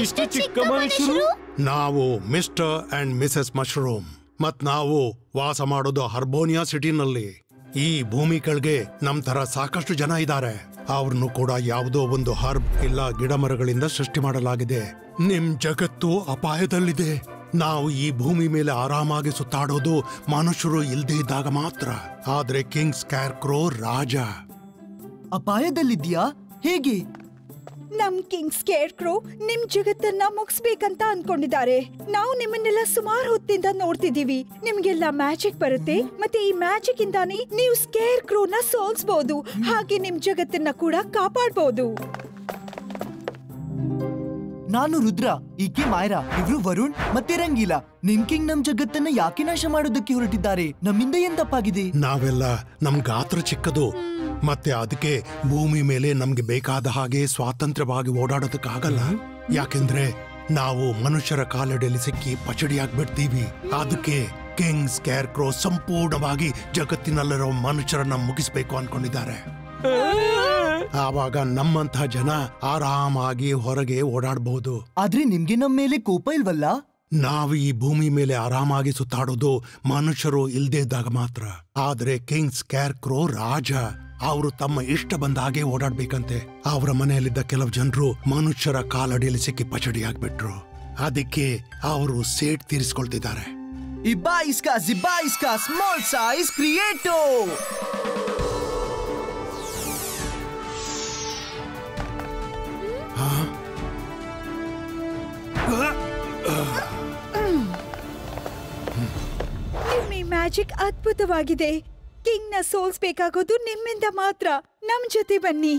ಇಷ್ಟು ಚಿಕ್ಕ ಮನುಷ್ಯರು? ನಾವು ಮಿಸ್ಟರ್ ಅಂಡ್ ಮಿಸೆಸ್ ಮಶ್ರೂಮ್. ಮತ್ ನಾವು ವಾಸ ಮಾಡೋದು ಹರ್ಬೋನಿಯಾ ಸಿಟಿನಲ್ಲಿ. ಈ ಭೂಮಿ ಕೆಳಗೆ ನಮ್ ತರ ಸಾಕಷ್ಟು ಜನ ಇದ್ದಾರೆ. ಅವ್ರನ್ನು ಕೂಡ ಯಾವುದೋ ಒಂದು ಹರ್ಬ್ ಇಲ್ಲ ಗಿಡ ಮರಗಳಿಂದ ಸೃಷ್ಟಿ ಮಾಡಲಾಗಿದೆ. ನಿಮ್ ಜಗತ್ತು ಅಪಾಯದಲ್ಲಿದೆ. ನಾವು ಈ ಭೂಮಿ ಮೇಲೆ ಆರಾಮಾಗಿ ಸುತ್ತಾಡೋದು ಮನುಷ್ಯರು ಇಲ್ದೇ ಇದ್ದಾಗ ಮಾತ್ರ. ಆದ್ರೆ ಕಿಂಗ್ ಸ್ಕ್ಯಾರ್ ಕ್ರೋ ರಾಜ ಅಪಾಯದಲ್ಲಿದ್ಯಾ? ಹೇಗೆ? ನಮ್ ಕಿಂಗ್ ಸ್ಕೇರ್ ಕ್ರೋ ನಿಮ್ ಜಗತ್ತನ್ನ ಮುಗಿಸ್ಬೇಕಂತ ಅನ್ಕೊಂಡಿದ್ದಾರೆ. ನಾವು ನಿಮ್ಮನ್ನೆಲ್ಲ ಸುಮಾರು ಹೊತ್ತಿಂದ ನೋಡ್ತಿದೀವಿ. ನಿಮ್ಗೆಲ್ಲ ಮ್ಯಾಜಿಕ್ ಬರುತ್ತೆ, ಮತ್ತೆ ಈ ಮ್ಯಾಜಿಕ್ ಇಂದಾನೇ ನೀವು ಸ್ಕೇರ್ ಕ್ರೋನ ಸೋಲ್ಸ್ಬಹುದು, ಹಾಗೆ ನಿಮ್ ಜಗತ್ತನ್ನ ಕೂಡ ಕಾಪಾಡಬಹುದು. ನಾನು ರುದ್ರ, ಈಕೆ ಮಾಯರಾ, ಇವ್ರು ವರುಣ್ ಮತ್ತೆ ರಂಗೀಲಾ. ನಿಮ್ ಕಿಂಗ್ ನಮ್ ಜಗತ್ತನ್ನ ಯಾಕೆ ನಾಶ ಮಾಡೋದಕ್ಕೆ ಹೊರಟಿದ್ದಾರೆ? ನಮ್ಮಿಂದ ಏನ್ ತಪ್ಪಾಗಿದೆ? ನಾವೆಲ್ಲ ನಮ್ ಗಾತ್ರ ಚಿಕ್ಕದು, ಮತ್ತೆ ಅದಕ್ಕೆ ಭೂಮಿ ಮೇಲೆ ನಮ್ಗೆ ಬೇಕಾದ ಹಾಗೆ ಸ್ವಾತಂತ್ರ್ಯವಾಗಿ ಓಡಾಡೋದಕ್ಕಾಗಲ್ಲ. ಯಾಕೆಂದ್ರೆ ನಾವು ಮನುಷ್ಯರ ಕಾಲಡಿಯಲ್ಲಿ ಸಿಕ್ಕಿ ಪಚಡಿಯಾಗ್ಬಿಡ್ತೀವಿ. ಅದಕ್ಕೆ ಕಿಂಗ್ ಸ್ಕೇರ್ ಕ್ರೋ ಸಂಪೂರ್ಣವಾಗಿ ಜಗತ್ತಿನಲ್ಲಿರೋ ಮನುಷ್ಯರನ್ನ ಮುಗಿಸ್ಬೇಕು ಅನ್ಕೊಂಡಿದ್ದಾರೆ. ಆವಾಗ ನಮ್ಮಂತಹ ಜನ ಆರಾಮಾಗಿ ಹೊರಗೆ ಓಡಾಡಬಹುದು. ಆದ್ರೆ ನಿಮ್ಗೆ ನಮ್ ಮೇಲೆ ಕೋಪ ಇಲ್ವಲ್ಲ? ನಾವು ಈ ಭೂಮಿ ಮೇಲೆ ಆರಾಮಾಗಿ ಸುತ್ತಾಡೋದು ಮನುಷ್ಯರು ಇಲ್ದೇ ಇದ್ದಾಗ ಮಾತ್ರ. ಆದ್ರೆ ಕಿಂಗ್ ಸ್ಕೇರ್ ಕ್ರೋ ರಾಜ, ಅವರು ತಮ್ಮ ಇಷ್ಟ ಬಂದ ಹಾಗೆ ಓಡಾಡ್ಬೇಕಂತೆ. ಅವರ ಮನೆಯಲ್ಲಿದ್ದ ಕೆಲವು ಜನರು ಮನುಷ್ಯರ ಕಾಲಡಿಯಲ್ಲಿ ಸಿಕ್ಕಿ ಪಚಡಿಯಾಗ್ಬಿಟ್ರು. ಅದಕ್ಕೆ ಅವರು ಸೇಟ್ ತೀರಿಸ್ಕೊಳ್ತಿದ್ದಾರೆ. ಇಬ್ಬಾ ಇಸ್ಕಾ ಜಿಬ್ಬಾ ಇಸ್ಕಾ small size ಕ್ರಿಯೇಟೋ. ನಿಮ್ಮ ಈ ಮ್ಯಾಜಿಕ್ ಅದ್ಭುತವಾಗಿದೆ. ಕಿಂಗ್ ನ ಸೋಲ್ಸ್ಬೇಕಾಗೋದು ನಿಮ್ಮಿಂದ ಮಾತ್ರ. ನಮ್ ಜೊತೆ ಬನ್ನಿ.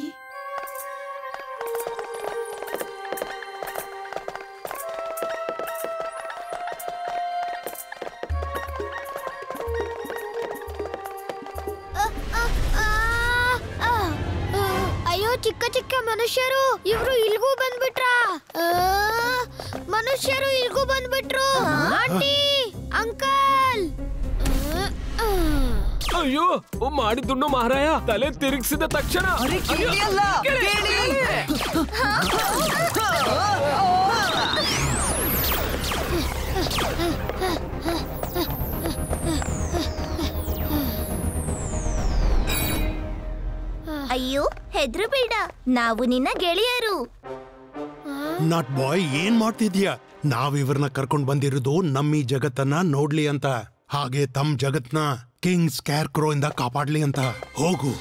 ಅಯ್ಯೋ ಚಿಕ್ಕ ಚಿಕ್ಕ ಮನುಷ್ಯರು, ಇವ್ರು ಇಲ್ಗೂ ಬಂದ್ಬಿಟ್ರಾ? ಮನುಷ್ಯರು ಇಲ್ಗೂ ಬಂದ್ಬಿಟ್ರು. Aunty, uncle. ಅಯ್ಯೋ, ಮಾಡಿದ್ದುಣ್ಣು ಮಹಾರಾಯ ತಲೆ ತಿರುಗಿಸಿದ ತಕ್ಷಣ ಅಯ್ಯೋ ಹೆದ್ರು ಬೇಡ, ನಾವು ನಿನ್ನ ಗೆಳೆಯರು. ನಟ್ ಬಾಯ್, ಏನ್ ಮಾಡ್ತಿದ್ಯಾ? ನಾವ್ ಇವ್ರನ್ನ ಕರ್ಕೊಂಡ್ ಬಂದಿರೋದು ನಮ್ಮ ಈ ಜಗತ್ತನ್ನ ನೋಡ್ಲಿ ಅಂತ, ಹಾಗೆ ತಮ್ಮ ಜಗತ್ನ ಕಿಂಗ್ ಸ್ಕೇರ್ ಕ್ರೋ ಇಂದ ಕಾಪಾಡ್ಲಿ ಅಂತ. ಹೋಗು.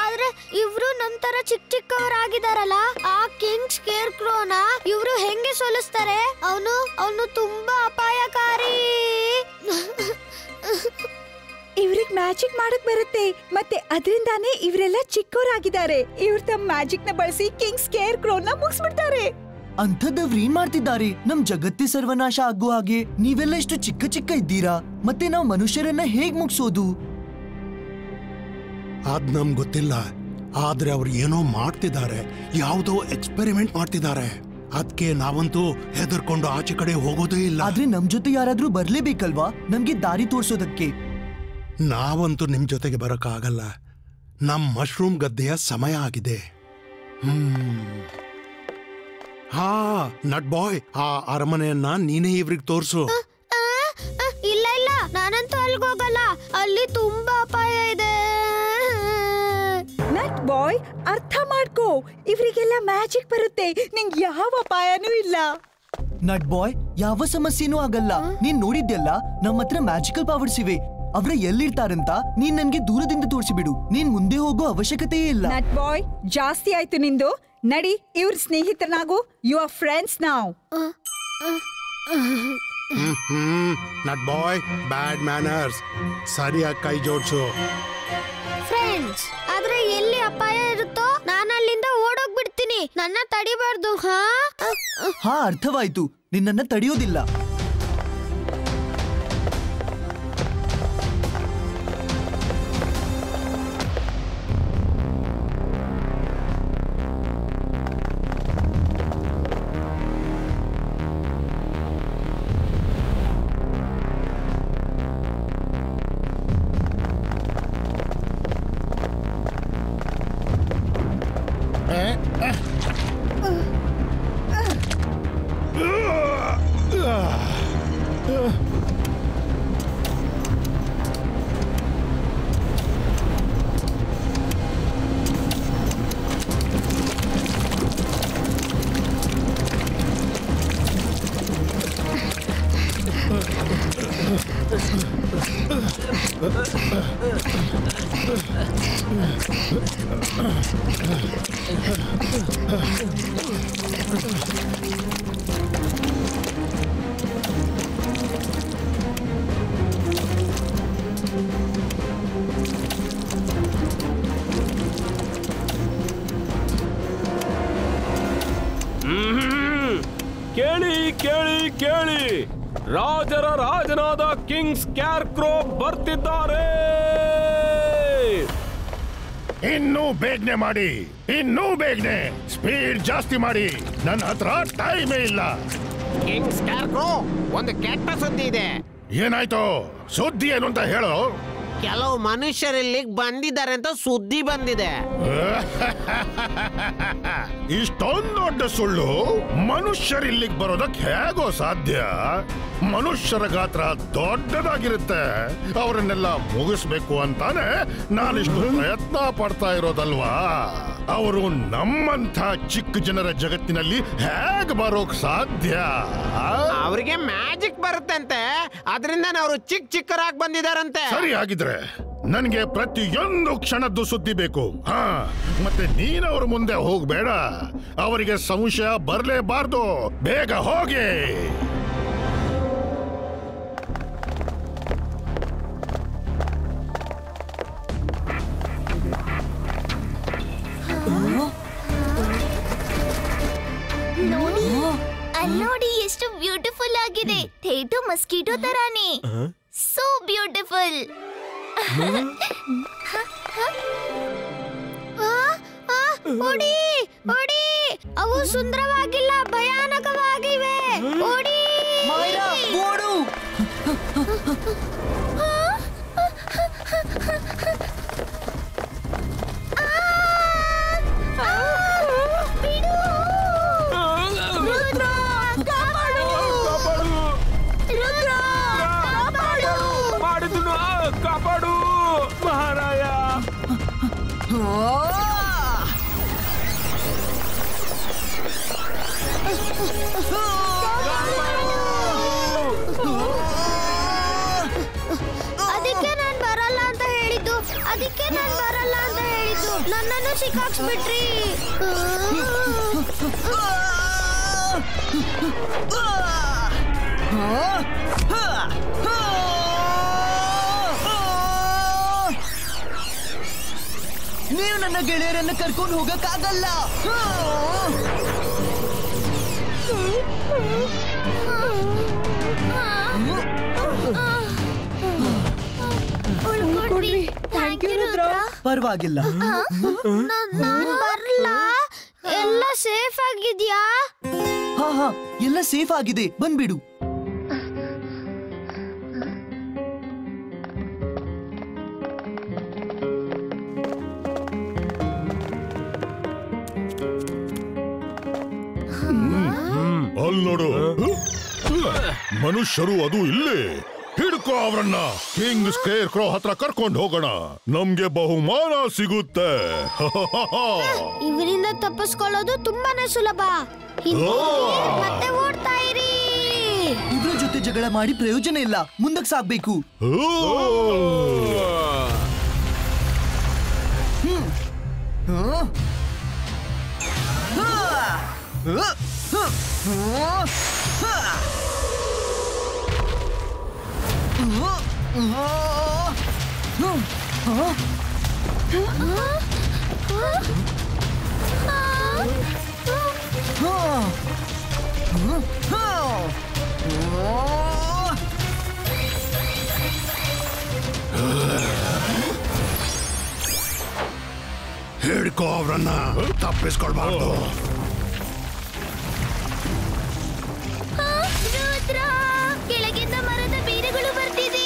ಆದ್ರೆ ಇವ್ರು ನಮ್ ತರ ಚಿಕ್ಕ ಚಿಕ್ಕವರಾಗಿದಾರಲ್ಲ, ಆ ಕಿಂಗ್ ಸ್ಕೇರ್ ಕ್ರೋನ ಇವ್ರು ಹೆಂಗೆ ಸೋಲಿಸ್ತಾರೆ? ಅವನು ತುಂಬಾ ಅಪಾಯಕಾರಿ. ಇವ್ರಿಗೆ ಮ್ಯಾಜಿಕ್ ಮಾಡಕ್ ಬರುತ್ತೆ, ಮತ್ತೆ ಅದರಿಂದಾನೇ ಇವರೆಲ್ಲ ಚಿಕ್ಕವರಾಗಿದ್ದಾರೆ. ಇವ್ರು ತಮ್ಮ ಮ್ಯಾಜಿಕ್ ನ ಬಳಸಿ ಕಿಂಗ್ ಸ್ಕೇರ್ ಕ್ರೋನ ಮುಗಿಸ್ಬಿಡ್ತಾರೆ. ಅಂಥದ್ದವ್ರು ಏನ್ ಮಾಡ್ತಿದ್ದಾರೆ? ನಮ್ ಜಗತ್ತೇ ಸರ್ವನಾಶ ಆಗೋ ಹಾಗೆ ನೀವೆಲ್ಲ ಎಷ್ಟು ಚಿಕ್ಕ ಚಿಕ್ಕ ಇದ್ದೀರಾ? ಮತ್ತೆ ನಾವು ಮನುಷ್ಯರನ್ನ ಹೇಗ್ ಮುಗ್ಸೋದು? ಅದ್ ನಮ್ ಗೊತ್ತಿಲ್ಲ, ಆದ್ರೆ ಅವ್ರು ಏನೋ ಮಾಡ್ತಿದ್ದಾರೆ, ಯಾವುದೋ ಎಕ್ಸ್ಪೆರಿಮೆಂಟ್ ಮಾಡ್ತಿದ್ದಾರೆ. ಅದಕ್ಕೆ ನಾವಂತೂ ಹೆದರ್ಕೊಂಡು ಆಚೆ ಕಡೆ ಹೋಗೋದೇ ಇಲ್ಲ. ಆದ್ರೆ ನಮ್ ಜೊತೆ ಯಾರಾದ್ರೂ ಬರ್ಲೇಬೇಕಲ್ವಾ ನಮ್ಗೆ ದಾರಿ ತೋರ್ಸೋದಕ್ಕೆ? ನಾವಂತೂ ನಿಮ್ ಜೊತೆಗೆ ಬರಕ್ಕಾಗಲ್ಲ. ನಮ್ ಮಶ್ರೂಮ್ ಗದ್ದೆಯ ಸಮಯ ಆಗಿದೆ. ಹಾ ನಟ್ ಬಾಯ್, ಆ ಅರಮನೆಯನ್ನ ನೀನೇ ಇವ್ರಿಗೆ ತೋರ್ಸು. ಇಲ್ಲ ಇಲ್ಲ, ನಾನಂತೂ ಅಲ್ಗೋಗಲ್ಲ, ಅಲ್ಲಿ ತುಂಬಾ ಅಪಾಯ ಇದೆ. ನಟ್ ಬಾಯ್, ಅರ್ಥ ಮಾಡ್ಕೋ, ಇವರಿಗೆಲ್ಲ ಮ್ಯಾಜಿಕ್ ಬರುತ್ತೆ, ನಿಂಗೆ ಯಾವ ಅಪಾಯನೂ ಇಲ್ಲ. ನಟ್ ಬಾಯ್, ಯಾವ ಸಮಸ್ಯೆನೂ ಆಗಲ್ಲ. ನೀನ್ ನೋಡಿದ್ಯಲ್ಲ, ನಮ್ಮ ಹತ್ರ ಮ್ಯಾಜಿಕಲ್ ಪವರ್ಸ್ ಇವೆ. ಅವ್ರ ಎಲ್ಲಿರ್ತಾರಂತ ನೀನ್ ನನ್ಗೆ ದೂರದಿಂದ ತೋರಿಸಿಬಿಡು. ನೀನ್ ಮುಂದೆ ಹೋಗೋ ಅವಶ್ಯಕತೆಯೇ ಇಲ್ಲ. ನಟ್ ಬಾಯ್, ಜಾಸ್ತಿ ಆಯ್ತು ನಿಂದು. ನಡಿ, ಇವ್ರ ಸ್ನೇಹಿತನಾಗು. ಯು ಆರ್ ಫ್ರೆಂಡ್ಸ್ ನಾವ್. ನಟ್ ಬಾಯ್, ಬ್ಯಾಡ್ ಮ್ಯಾನರ್ಸ್. ಸರಿಯಾಗಿ ಕೈ ಜೋಡ್ಸು. ಫ್ರೆಂಡ್ಸ್, ಆದ್ರೆ ಎಲ್ಲಿ ಅಪಾಯ ಇರುತ್ತೋ ನಾನು ಅಲ್ಲಿಂದ ಓಡೋಗ್ಬಿಡ್ತೀನಿ. ನನ್ನ ತಡಿಬಾರ್ದು. ಹಾ, ಅರ್ಥವಾಯ್ತು. ನಿನ್ನನ್ನ ತಡೆಯೋದಿಲ್ಲ. ಕೇಳಿ ಕೇಳಿ ಕೇಳಿ, ರಾಜರ ರಾಜನಾದ ಕಿಂಗ್ ಸ್ಕ್ಯಾರ್ಕ್ರೋ ಬರ್ತಿದ್ದಾರೆ. ಇನ್ನೂ ಬೇಗನೆ ಮಾಡಿ, ಇನ್ನೂ ಬೇಗನೆ, ಸ್ಪೀಡ್ ಜಾಸ್ತಿ ಮಾಡಿ, ನನ್ನ ಹತ್ರ ಟೈಮೇ ಇಲ್ಲ. ಕಿಂಗ್ ಸ್ಕ್ಯಾರ್ಕ್ರೋ, ಒಂದು ಕೆಟ್ಟ ಸುದ್ದಿ ಇದೆ. ಏನಾಯ್ತು? ಸುದ್ದಿ ಏನು ಅಂತ ಹೇಳು. ಕೆಲವು ಮನುಷ್ಯರಿಲ್ಲಿ ಬಂದಿದ್ದಾರೆ ಅಂತ ಸುದ್ದಿ ಬಂದಿದೆ. ಇಷ್ಟೊಂದು ದೊಡ್ಡ ಸುಳ್ಳು? ಮನುಷ್ಯರಿಲ್ಲಿಗೆ ಬರೋದಕ್ಕೆ ಹೇಗೋ ಸಾಧ್ಯ? ಮನುಷ್ಯರ ಗಾತ್ರ ದೊಡ್ಡದಾಗಿರುತ್ತೆ. ಅವರನ್ನೆಲ್ಲ ಮುಗಿಸ್ಬೇಕು ಅಂತಾನೆ ನಾನಿಷ್ಟು ಪ್ರಯತ್ನ ಪಡ್ತಾ ಇರೋದಲ್ವಾ? ಅವರು ನಮ್ಮಂಥ ಚಿಕ್ಕ ಜನರ ಜಗತ್ತಿನಲ್ಲಿ ಹೇಗ್ ಬರೋಕ್ ಸಾಧ್ಯ? ಅವರಿಗೆ ಮ್ಯಾಜಿಕ್ ಬರುತ್ತಂತೆ, ಅದರಿಂದ ಅವರು ಚಿಕ್ಕರಾಗಿ ಬಂದಿದಾರಂತೆ. ಸರಿ, ಆಗಿದ್ರೆ ನನಗೆ ಪ್ರತಿಯೊಂದು ಕ್ಷಣದ್ದು ಸುದ್ದಿ ಬೇಕು. ಹಾ, ಮತ್ತೆ ನೀನವ್ರ ಮುಂದೆ ಹೋಗ್ಬೇಡ. ಅವರಿಗೆ ಸಂಶಯ ಬರ್ಲೇಬಾರ್ದು. ಬೇಗ ಹೋಗಿ. ನೋಡಿ ಎಷ್ಟು ಬ್ಯೂಟಿಫುಲ್ ಆಗಿದೆ. ಥೇಟು ಮಸ್ಕಿಟೋ ತರಾನೇ. So beautiful. ಓಡಿ ಓಡಿ, ಅವು ಸುಂದರವಾಗಿಲ್ಲ, ಭಯಾನಕವಾಗಿವೆ. ಓಡಿ ಮೈರಾ, ಓಡು. ಕಾಪಾಡು ಮಹಾರಾಯ. ಅದಕ್ಕೆ ನಾನ್ ಬರಲ್ಲ ಅಂತ ಹೇಳಿದ್ದು, ಅದಕ್ಕೆ ನಾನ್ ಬರಲ್ಲ ಅಂತ ಹೇಳಿದ್ದು. ನನ್ನನ್ನು ಸಿಕ್ಕಾಕ್ಸ್ಬಿಟ್ರಿ. ನೀವು ನನ್ನ ಗೆಳೆಯರನ್ನ ಕರ್ಕೊಂಡು ಹೋಗಕ್ಕಾಗಲ್ಲ. ಪರವಾಗಿಲ್ಲ, ನಾನ್ ಬರಲ್ಲ. ಎಲ್ಲ ಸೇಫ್ ಆಗಿದ್ಯಾ? ಹಾ ಹಾ, ಎಲ್ಲ ಸೇಫ್ ಆಗಿದೆ, ಬಂದ್ಬಿಡು. ಅಲ್ಲಿ ನೋಡು, ಮನುಷ್ಯರು ಅದು ಇಲ್ಲೇ. ಹಿಡ್ಕೋ ಅವರನ್ನ. ಕಿಂಗ್ ಸ್ಕೇರ್ಕ್ರೋ ಹತ್ರ ಕರ್ಕೊಂಡು ಹೋಗೋಣ. ನಮ್ಗೆ ಬಹುಮಾನ ಸಿಗುತ್ತೆ. ಇವರಿಂದ ತಪ್ಪಿಸ್ಕೊಳ್ಳೋದು ತುಂಬಾನೇ ಸುಲಭ. ಮತ್ತೆ ಓಡ್ತಾ ಇರಿ. ಇದ್ರ ಜೊತೆ ಜಗಳ ಮಾಡಿ ಪ್ರಯೋಜನ ಇಲ್ಲ. ಮುಂದಕ್ಕೆ ಸಾಗ್ಬೇಕು. ಹಿಡ್ಕೋ ಅವರನ್ನ, ತಪ್ಪಿಸ್ಕೊಳ್ಬಾರ್ದು. ಕೆಳಗಿಂದ ಮರದ ಬೇರುಗಳು ಬರ್ತಿದೆ.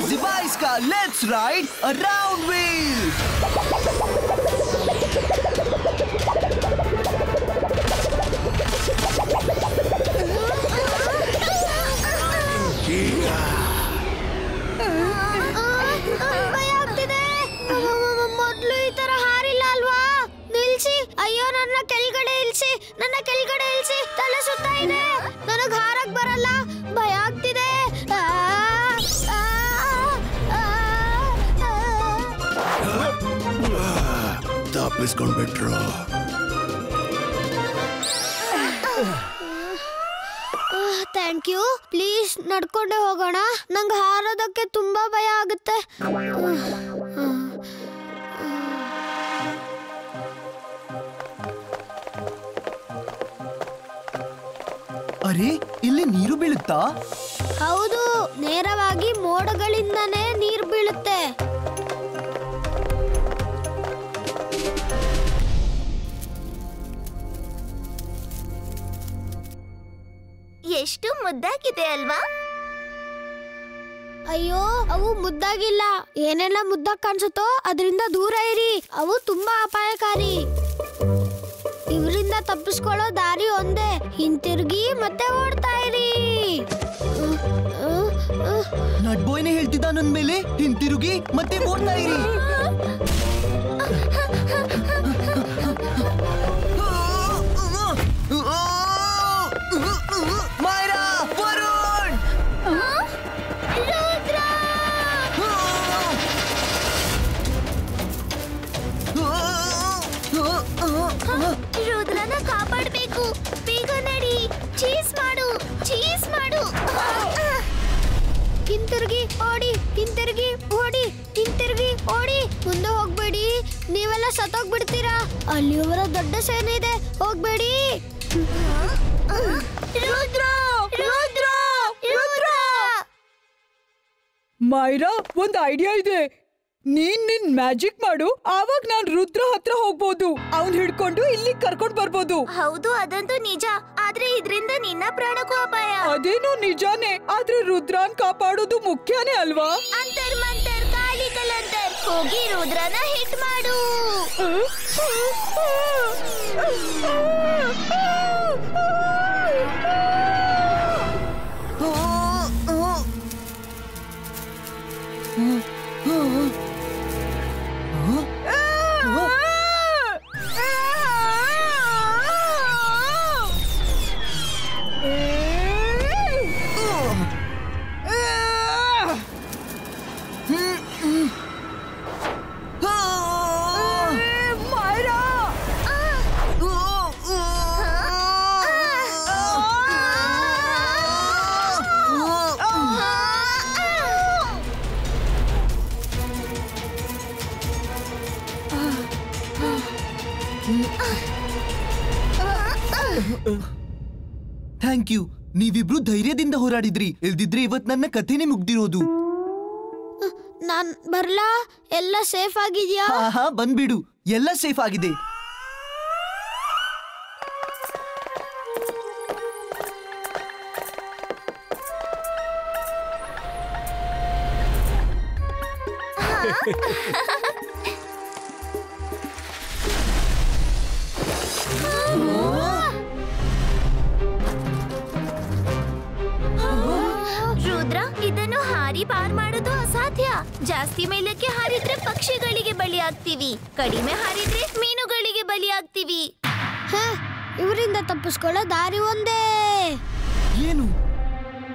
Zibaiska, let's ride a round wheel. ಮೊದ್ಲು ಈ ತರ ಹಾರಿಲ್ಲ ಅಲ್ವಾ? ನಿಲ್ಸಿ. ಅಯ್ಯೋ, ನನ್ನ ಕೆಳಗಡೆ ಇಳಿಸಿ, ನನ್ನ ಕೆಳಗಡೆ ಇಳಿಸಿ. ತಲೆ ಸುತ್ತ ಇದೆ, ನನಗ್ ಹಾರಕ್ ಬರಲ್ಲ, ಭಯ ಆಗ್ತಿದೆ. ತಪ್ಪಿಸ್ಕೊಂಡ್ಬಿಟ್ರು. Thank you. ಪ್ಲೀಸ್ ನಡ್ಕೊಂಡೆ ಹೋಗೋಣ. ನಂಗೆ ಹಾರೋದಕ್ಕೆ ತುಂಬಾ ಭಯ ಆಗುತ್ತೆ. ಅರೆ, ಇಲ್ಲಿ ನೀರು ಬೀಳುತ್ತಾ? ಹೌದು, ನೇರವಾಗಿ ಮೋಡಗಳಿಂದನೇ ನೀರು ಬೀಳುತ್ತೆ. ಎಷ್ಟು ಮುದ್ದಾಗಿದೆ ಅಲ್ವಾ? ಅಯ್ಯೋ, ಅವು ಮುದ್ದಾಗಿಲ್ಲ. ಏನೆಲ್ಲ ಮುದ್ದಾಗಿ ಕಾಣಿಸುತ್ತೋ ಅದರಿಂದ ದೂರ ಇರಿ. ಅವು ತುಂಬಾ ಅಪಾಯಕಾರಿ. ಇವರಿಂದ ತಪ್ಪಿಸ್ಕೊಳ್ಳೋ ದಾರಿ ಒಂದೇ, ಹಿಂತಿರುಗಿ ಮತ್ತೆ ಓಡ್ತಾ ಇರಿ. ನಡ್ಬೋಯ್ನೆ ಹೇಳ್ತಿದ್ದ ನನ್ ಮೇಲೆ, ಹಿಂತಿರುಗಿ ಮತ್ತೆ ಓಡ್ತಾ ಇರಿ. ಮೈರಾ, ವರುಣ್! ರುದ್ರನ ಕಾಪಾಡಬೇಕು. ಬೇಗ ನಡಿ. ಚೀಸ್ ಮಾಡು, ಚೀಸ್ ಮಾಡು. ಹಿಂತಿರುಗಿ ಓಡಿ, ಹಿಂತಿರುಗಿ ಓಡಿ, ಹಿಂತಿರುಗಿ ಓಡಿ. ಮುಂದೆ ಹೋಗ್ಬೇಡಿ, ನೀವೆಲ್ಲ ಸತ್ತೋಗ್ಬಿಡ್ತೀರಾ. ಅಲ್ಲಿಯವರ ದೊಡ್ಡ ಸೇನೆ ಇದೆ, ಹೋಗ್ಬೇಡಿ. ರುದ್ರ, ರುದ್ರ, ರುದ್ರ! ಮೈರಾ, ಒಂದ್ ಐಡಿಯಾ ಇದೆ. ನೀನ್ ಮ್ಯಾಜಿಕ್ ಮಾಡು, ಆವಾಗ ನಾನ್ ರುದ್ರ ಹತ್ರ ಹೋಗ್ಬೋದು. ಅವ್ನ್ ಹಿಡ್ಕೊಂಡು ಇಲ್ಲಿ ಕರ್ಕೊಂಡ್ ಬರ್ಬೋದು. ಹೌದು, ಅದಂತೂ ನಿಜ. ಆದ್ರೆ ಇದ್ರಿಂದ ನಿನ್ನ ಪ್ರಾಣಕ್ಕೂ ಅಪಾಯ. ಅದೇನೋ ನಿಜಾನೇ, ಆದ್ರೆ ರುದ್ರಾನ್ ಕಾಪಾಡೋದು ಮುಖ್ಯನೇ ಅಲ್ವಾ? ಅಂತರ್ ಮಂತರ್ ಕಾಳಿ ಕಲಂತರ್, ಹೋಗಿ ರುದ್ರನ ಹಿಟ್ ಮಾಡು. Thank you. ನೀವಿಬ್ರು ಧೈರ್ಯದಿಂದ ಹೋರಾಡಿದ್ರಿ. ಇಲ್ದಿದ್ರೆ ಇವತ್ ನನ್ನ ಕಥೆನೇ ಮುಗ್ದಿರೋದು. ನಾನ್ ಬರ್ಲಾ? ಎಲ್ಲ ಸೇಫ್ ಆಗಿದ್ಯಾ? ಹಾ, ಬಂದ್ಬಿಡು. ಎಲ್ಲ ಸೇಫ್ ಆಗಿದೆ. ರುದ್ರ, ಇದನ್ನು ಹಾರಿ ಪಾರ್ ಮಾಡೋದು ಅಸಾಧ್ಯ. ಜಾಸ್ತಿ ಮೇಲಕ್ಕೆ ಹಾರಿದ್ರೆ ಪಕ್ಷಿಗಳಿಗೆ ಬಲಿಯಾಗ್ತೀವಿ, ಕಡಿಮೆ ಹಾರಿದ್ರೆ ಮೀನುಗಳಿಗೆ ಬಲಿಯಾಗ್ತೀವಿ. ಇವರಿಂದ ತಪ್ಪಿಸ್ಕೊಳ್ಳೋ ದಾರಿ ಒಂದೇ. ಏನು?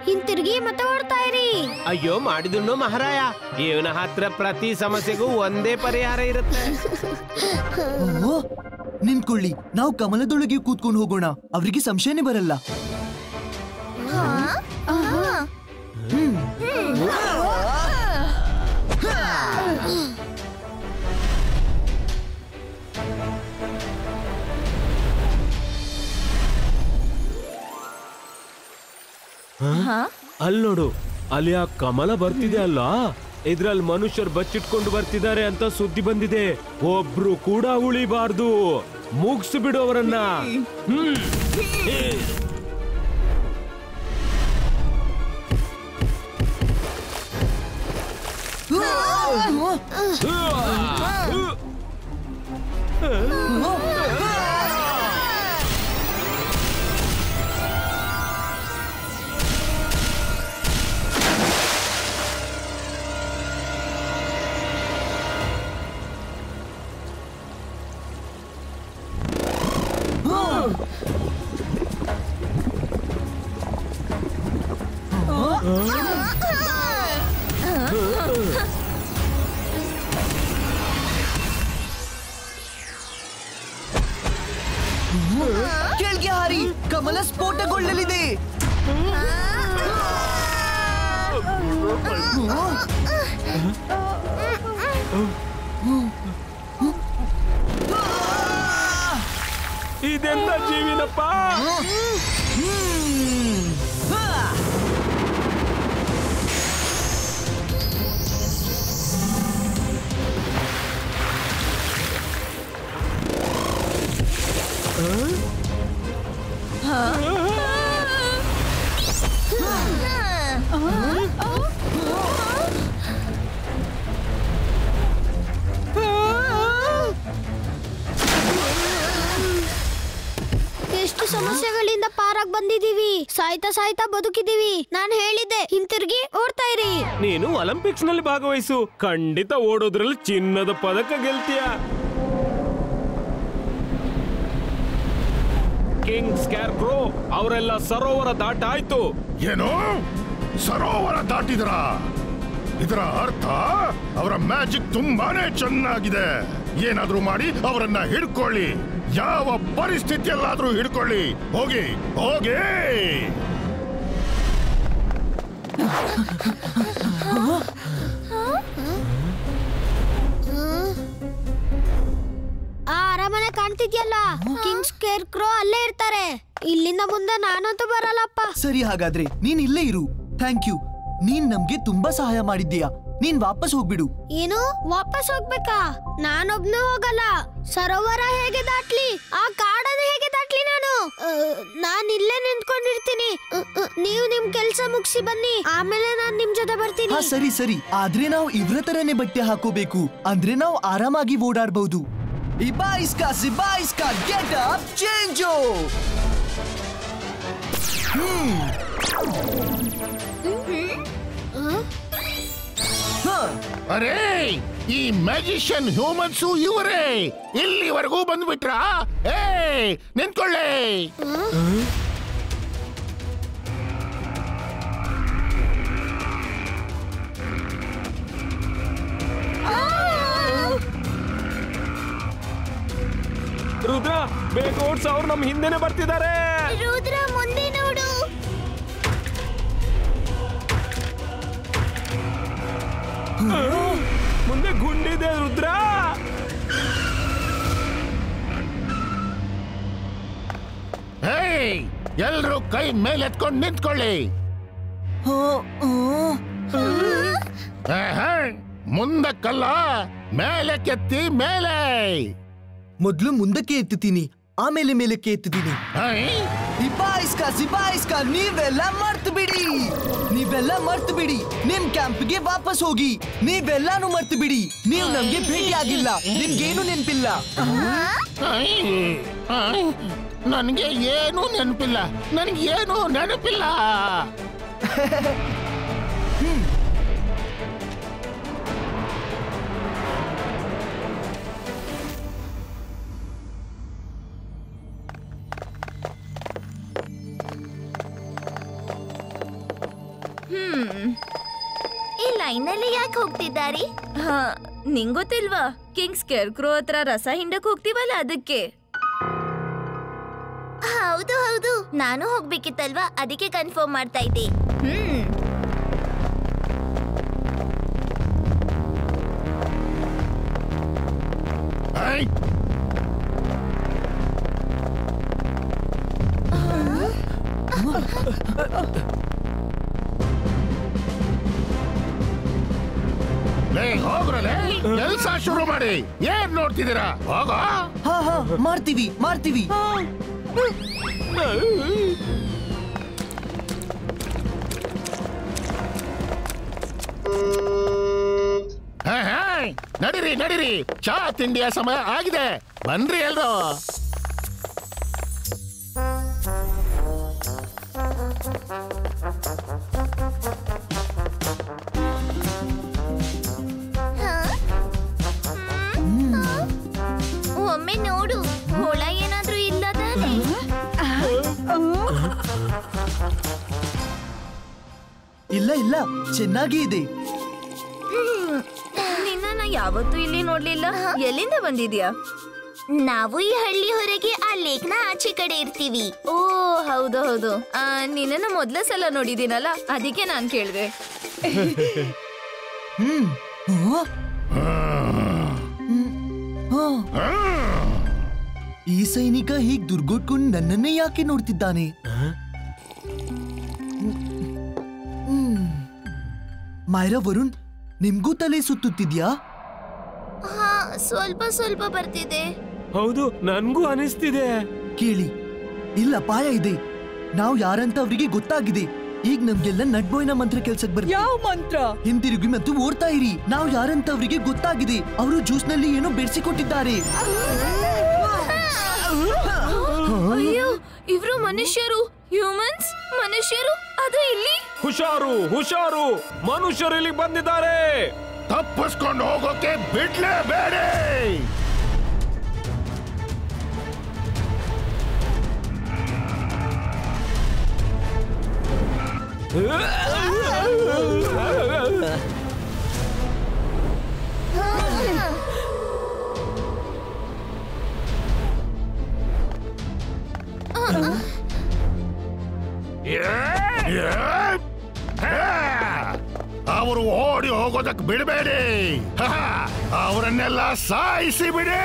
ಹಿಂತಿರುಗಿ ಮತ್ತೆ ಓಡ್ತಾ ಇರಿ. ಅಯ್ಯೋ ಮಾಡಿದುಣ್ಣು ಮಹಾರಾಯ, ಇವನ ಹತ್ರ ಪ್ರತಿ ಸಮಸ್ಯೆಗೂ ಒಂದೇ ಪರಿಹಾರ ಇರುತ್ತೆ. ನಿಂತ್ಕೊಳ್ಳಿ, ನಾವು ಕಮಲದೊಳಗೆ ಕೂತ್ಕೊಂಡು ಹೋಗೋಣ. ಅವರಿಗೆ ಸಂಶಯನೇ ಬರಲ್ಲ. ಅಲ್ಲಿ ನೋಡು, ಅಲ್ಲಿ ಆ ಕಮಲ ಬರ್ತಿದೆ ಅಲ್ಲ, ಇದ್ರಲ್ಲಿ ಮನುಷ್ಯರು ಬಚ್ಚಿಟ್ಕೊಂಡು ಬರ್ತಿದ್ದಾರೆ ಅಂತ ಸುದ್ದಿ ಬಂದಿದೆ. ಒಬ್ರು ಕೂಡ ಉಳಿಬಾರ್ದು, ಮುಗಿಸ್ಬಿಡು ಅವರನ್ನ. ಸ್ಫೋಟಗೊಳ್ಳಲಿದೆ. ಇದೆಲ್ಲ ಜೀವಿನಪ್ಪ. ಎಷ್ಟು ಸಮಸ್ಯೆಗಳಿಂದ ಪಾರಾಗ್ ಬಂದಿದೀವಿ. ಸಾಯ್ತಾ ಸಾಯ್ತಾ ಬದುಕಿದೀವಿ. ನಾನು ಹೇಳಿದ್ದೆ ಹಿಂತಿರುಗಿ ಓಡ್ತಾ ಇರಿ. ನೀನು ಒಲಿಂಪಿಕ್ಸ್ ನಲ್ಲಿ ಭಾಗವಹಿಸು, ಖಂಡಿತ ಓಡೋದ್ರಲ್ಲಿ ಚಿನ್ನದ ಪದಕ ಗೆಲ್ತೀಯ. ಕಿಂಗ್ ಸ್ಕ್ಯಾರ್ಕ್ರೋ ಅವರೆಲ್ಲ ಸರೋವರ ದಾಟ ಆಯ್ತು. ಏನು ಸರೋವರ ದಾಟಿದ್ರ? ಇದರ ಅರ್ಥ ಅವರ ಮ್ಯಾಜಿಕ್ ತುಂಬಾನೇ ಚೆನ್ನಾಗಿದೆ. ಏನಾದ್ರೂ ಮಾಡಿ ಅವರನ್ನ ಹಿಡ್ಕೊಳ್ಳಿ, ಯಾವ ಪರಿಸ್ಥಿತಿಯಲ್ಲಾದ್ರೂ ಹಿಡ್ಕೊಳ್ಳಿ. ಹೋಗಿ ಹೋಗಿ. ಆ ಅರಮನೆ ಕಾಣ್ತಿದ್ಯಲ್ಲ, ಕಿಂಗ್ ಸ್ಕೇರ್ಕ್ರೋ ಅಲ್ಲೇ ಇರ್ತಾರೆ. ಇಲ್ಲಿಂದ ಮುಂದೆ ನಾನಂತೂ ಬರಲ್ಲಪ್ಪ. ಸರಿ, ಹಾಗಾದ್ರೆ ನೀನ್ ಇಲ್ಲೇ ಇರು. Thank you. ನೀನ್ ನಮ್ಗೆ ತುಂಬಾ ಸಹಾಯ ಮಾಡಿದ್ದೀಯಾ. ನೀನ್ ವಾಪಸ್ ಹೋಗ್ಬಿಡು. ಏನು ವಾಪಸ್ ಹೋಗ್ಬೇಕಾ? ನಾನೊಬ್ನೇ ಹೋಗಲ್ಲ. ಸರೋವರ ಹೇಗೆ ದಾಟ್ಲಿ? ಆ ಕಾಡನ್ನ ಹೇಗೆ ದಾಟ್ಲಿ? ನಾನು ಇಲ್ಲೇ ನಿಂತ್ಕೊಂಡಿರ್ತೀನಿ. ನೀವು ನಿಮ್ ಕೆಲ್ಸ ಮುಗಿಸಿ ಬನ್ನಿ, ಆಮೇಲೆ ನಾನ್ ನಿಮ್ ಜೊತೆ ಬರ್ತೀನಿ. ಸರಿ ಸರಿ, ಆದ್ರೆ ನಾವು ಇವ್ರ ತರನೇ ಬಟ್ಟೆ ಹಾಕೋಬೇಕು. ಅಂದ್ರೆ ನಾವು ಆರಾಮಾಗಿ ಓಡಾಡ್ಬಹುದು. ಇಬಾಯಿಸ್ಕಾ ಸಿಬಾಯಿಸ್ಕಾ ಗೆಟ್ ಅಪ್ ಚೇಂಜೋ. ಅರೇ, ಈ ಮ್ಯಾಜಿಷಿಯನ್ ಹ್ಯೂಮನ್ಸು ಇವರೇ ಇಲ್ಲಿವರೆಗೂ ಬಂದ್ಬಿಟ್ರಾ? ನಿಂತ್ಕೊಳ್ಳಿ. ರುದ್ರ, ಬೇಗ ಓಡ್ಸ, ಅವ್ರು ನಮ್ ಹಿಂದೆನೆ ಬರ್ತಿದ್ದಾರೆ. ರುದ್ರ, ಮುಂದೆ ನೋಡು. ಮುಂದೆ ಗುಂಡಿದೆ ರುದ್ರ. ಎಲ್ರು ಕೈ ಮೇಲೆತ್ಕೊಂಡು ನಿಂತ್ಕೊಳ್ಳಿ. ಮುಂದಕ್ಕಲ್ಲ, ಮೇಲೆ ಕೆತ್ತಿ ಮೇಲೆ. ಮೊದ್ಲು ಮುಂದಕ್ಕೆ ಎತ್ತುತ್ತೀನಿ, ಆಮೇಲೆ ಮೇಲಕ್ಕೆ ಎತ್ತುತ್ತೀನಿ. ಇಬಾಯಿಸ್ಕಾ ಸಿಬಾಯಿಸ್ಕಾ, ನೀವೆಲ್ಲ ಮರ್ತು ಬಿಡಿ. ನೀವೆಲ್ಲ ಮರ್ತು ಬಿಡಿ. ನಿಮ್ ಕ್ಯಾಂಪ್ಗೆ ವಾಪಸ್ ಹೋಗಿ. ನೀವೆಲ್ಲಾನು ಮರ್ತು ಬಿಡಿ. ನೀವು ನಮ್ಗೆ ಭೇಟಿ ಆಗಿಲ್ಲ, ನಿಮ್ಗೇನು ನೆನಪಿಲ್ಲ. ನನಗೆ ಏನೂ ನೆನಪಿಲ್ಲ. ನನಗೇನು ನೆನಪಿಲ್ಲ. ಈ ಲೈನಲ್ಲಿ ಯಾಕೆ ಹೋಗ್ತಿದ್ದಾರೆ? ನಿಂಗೊತ್ತಿಲ್ವಾ? ಕಿಂಗ್ ಸ್ಕೇರ್ಕ್ರೋ ಹತ್ರ ರಸ ಹಿಂಡಕ್ ಹೋಗ್ತೀವಲ್ಲ, ಅದಕ್ಕೆ. ಹೌದು ಹೌದು, ನಾನು ಹೋಗ್ಬೇಕಿತ್ತಲ್ವಾ, ಅದಕ್ಕೆ ಕನ್ಫರ್ಮ್ ಮಾಡ್ತಾ ಇದ್ದೆ. ಹೋಗ್ರಲೆ, ಕೆಲಸ ಶುರು ಮಾಡಿ. ಏನ್ ನೋಡ್ತಿದ್ದೀರಾ? ಹೋಗ. ಮಾಡ್ತೀವಿ ಮಾಡ್ತೀವಿ. ನಡೀರಿ ನಡೀರಿ, ಚಾ ತಿಂಡಿಯ ಸಮಯ ಆಗಿದೆ. ಬನ್ರಿ ಎಲ್ರು. ಒಮ್ಮೆ ನೋಡು, ಹುಳ ಏನಾದ್ರೂ ಇಲ್ಲ ತಾನೆ? ಇಲ್ಲ ಇಲ್ಲ, ಚೆನ್ನಾಗಿ ಇದೆ. ನಿನ್ನ ಯಾವತ್ತೂ ಇಲ್ಲಿ ನೋಡ್ಲಿಲ್ಲ. ಎಲ್ಲಿಂದ ಬಂದಿದ್ಯಾ? ನಾವು ಈ ಹಳ್ಳಿ ಹೊರಗೆ ಆ ಲೇಕ್ನ ಆಚೆ ಕಡೆ ಇರ್ತೀವಿ. ಓ ಹೌದು ಹೌದು ನಿನ್ನ ಮೊದ್ಲ ಸಲ ನೋಡಿದೀನಲ್ಲ ಅದಕ್ಕೆ ನಾನ್ ಕೇಳಿದೆ. ಈ ಸೈನಿಕ ಹೀಗ್ ದುರ್ಗೊಟ್ಕೊಂಡು ನನ್ನನ್ನೇ ಯಾಕೆ ನೋಡ್ತಿದ್ದಾನೆ? ಮೈರಾ, ವರುಣ್, ನಿಮ್ಗೂ ತಲೆ ಸುತ್ತುತ್ತಿದ್ಯಾ? ಹಾ, ಸ್ವಲ್ಪ ಸ್ವಲ್ಪ ಬರ್ತಿದೆ. ಹೌದು, ನನ್ಗೂ ಅನಿಸ್ತಿದೆ. ಕೇಳಿ, ಇಲ್ಲ ಅಪಾಯ ಇದೆ. ನಾವು ಯಾರಂತ ಅವರಿಗೆ ಗೊತ್ತಾಗಿದೆ. ಈಗ ನಮ್ಗೆಲ್ಲ ನಡ್ಬೋಯ್ನ ಮಂತ್ರ ಕೆಲ್ಸಕ್ಕೆ ಬರ್ತೀವಿ. ಯಾವ ಮಂತ್ರ? ಹಿಂತಿರುಗಿ ಮತ್ತು ಓಡ್ತಾ ಇರಿ. ನಾವು ಯಾರಂತ ಅವರಿಗೆ ಗೊತ್ತಾಗಿದೆ. ಅವರು ಜ್ಯೂಸ್ ನಲ್ಲಿ ಏನೋ ಬೆರೆಸಿಕೊಟ್ಟಿದ್ದಾರೆ. ಅಯ್ಯೋ, ಇವ್ರು ಮನುಷ್ಯರು, ಹ್ಯೂಮನ್ಸ್ ಮನುಷ್ಯರು, ಅದು ಇಲ್ಲಿ. ಹುಷಾರು ಹುಷಾರು, ಮನುಷ್ಯರು ಇಲ್ಲಿ ಬಂದಿದ್ದಾರೆ. ತಪ್ಪಿಸ್ಕೊಂಡು ಹೋಗೋಕೆ ಬಿಡ್ಲೇಬೇಡಿ. ಅವರು ಓಡಿ ಹೋಗೋದಕ್ಕೆ ಬಿಡಬೇಡಿ. ಅವರನ್ನೆಲ್ಲ ಸಾಯಿಸಿ ಬಿಡಿ.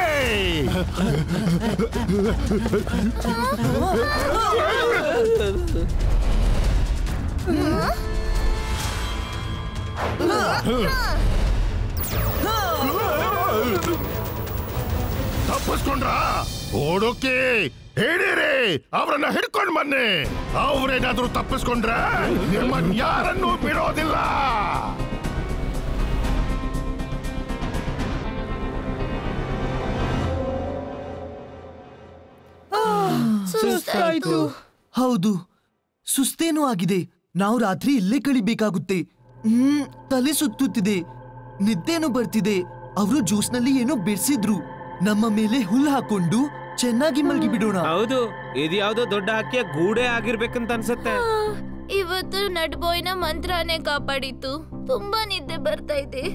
ತಪ್ಪಿಸ್ಕೊಂಡ್ರ? ಓಡೋಕೆ ಹಿಡೀರಿ, ಅವರನ್ನ ಹಿಡ್ಕೊಂಡು ಬನ್ನಿ. ಅವ್ರೇನಾದ್ರೂ ತಪ್ಪಿಸ್ಕೊಂಡ್ರೆ ನಿಮ್ಮನ್ನ ಯಾರನ್ನೂ ಬಿಡೋದಿಲ್ಲ. ಸುಸ್ತಾಯ್ತು. ಹೌದು, ಸುಸ್ತೇನೂ ಆಗಿದೆ. ನಾವು ರಾತ್ರಿ ಇಲ್ಲೇ ಕಳಿಬೇಕಾಗುತ್ತೆ. ತಲೆ ಸುತ್ತುತ್ತಿದೆ, ನಿದ್ದೆನೂ ಬರ್ತಿದೆ. ಅವರು ಜ್ಯೂಸ್ ನಲ್ಲಿ ಏನೋ ಬೆರೆಸಿದ್ರು. ನಮ್ಮ ಮೇಲೆ ಹುಲ್ಲು ಹಾಕೊಂಡು ಚೆನ್ನಾಗಿ ಮಲ್ಗಿ ಬಿಡೋಣ. ಹೌದು, ಇದು ಯಾವ್ದೋ ದೊಡ್ಡ ಹಕ್ಕಿಯ ಗೂಡೆ ಆಗಿರ್ಬೇಕಂತ ಅನ್ಸುತ್ತೆ. ಇವತ್ತು ನಡ್ಬೋಯ್ನ ಮಂತ್ರನೇ ಕಾಪಾಡಿತ್ತು. ತುಂಬಾ ನಿದ್ದೆ ಬರ್ತಾ ಇದೆ.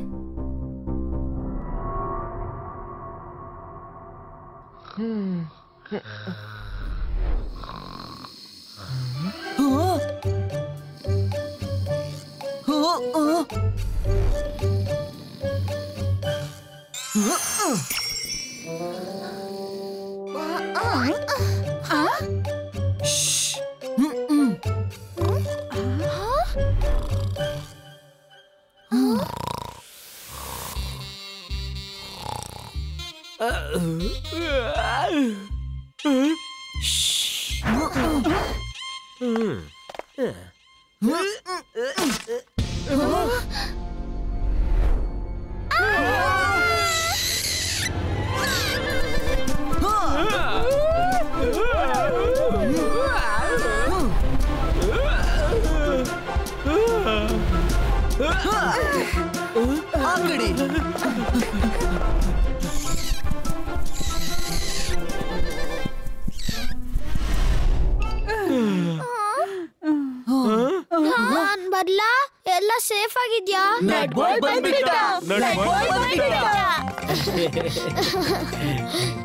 ಬರ್ಲಾ? ಎಲ್ಲ ಸೇಫ್ ಆಗಿದ್ಯಾ?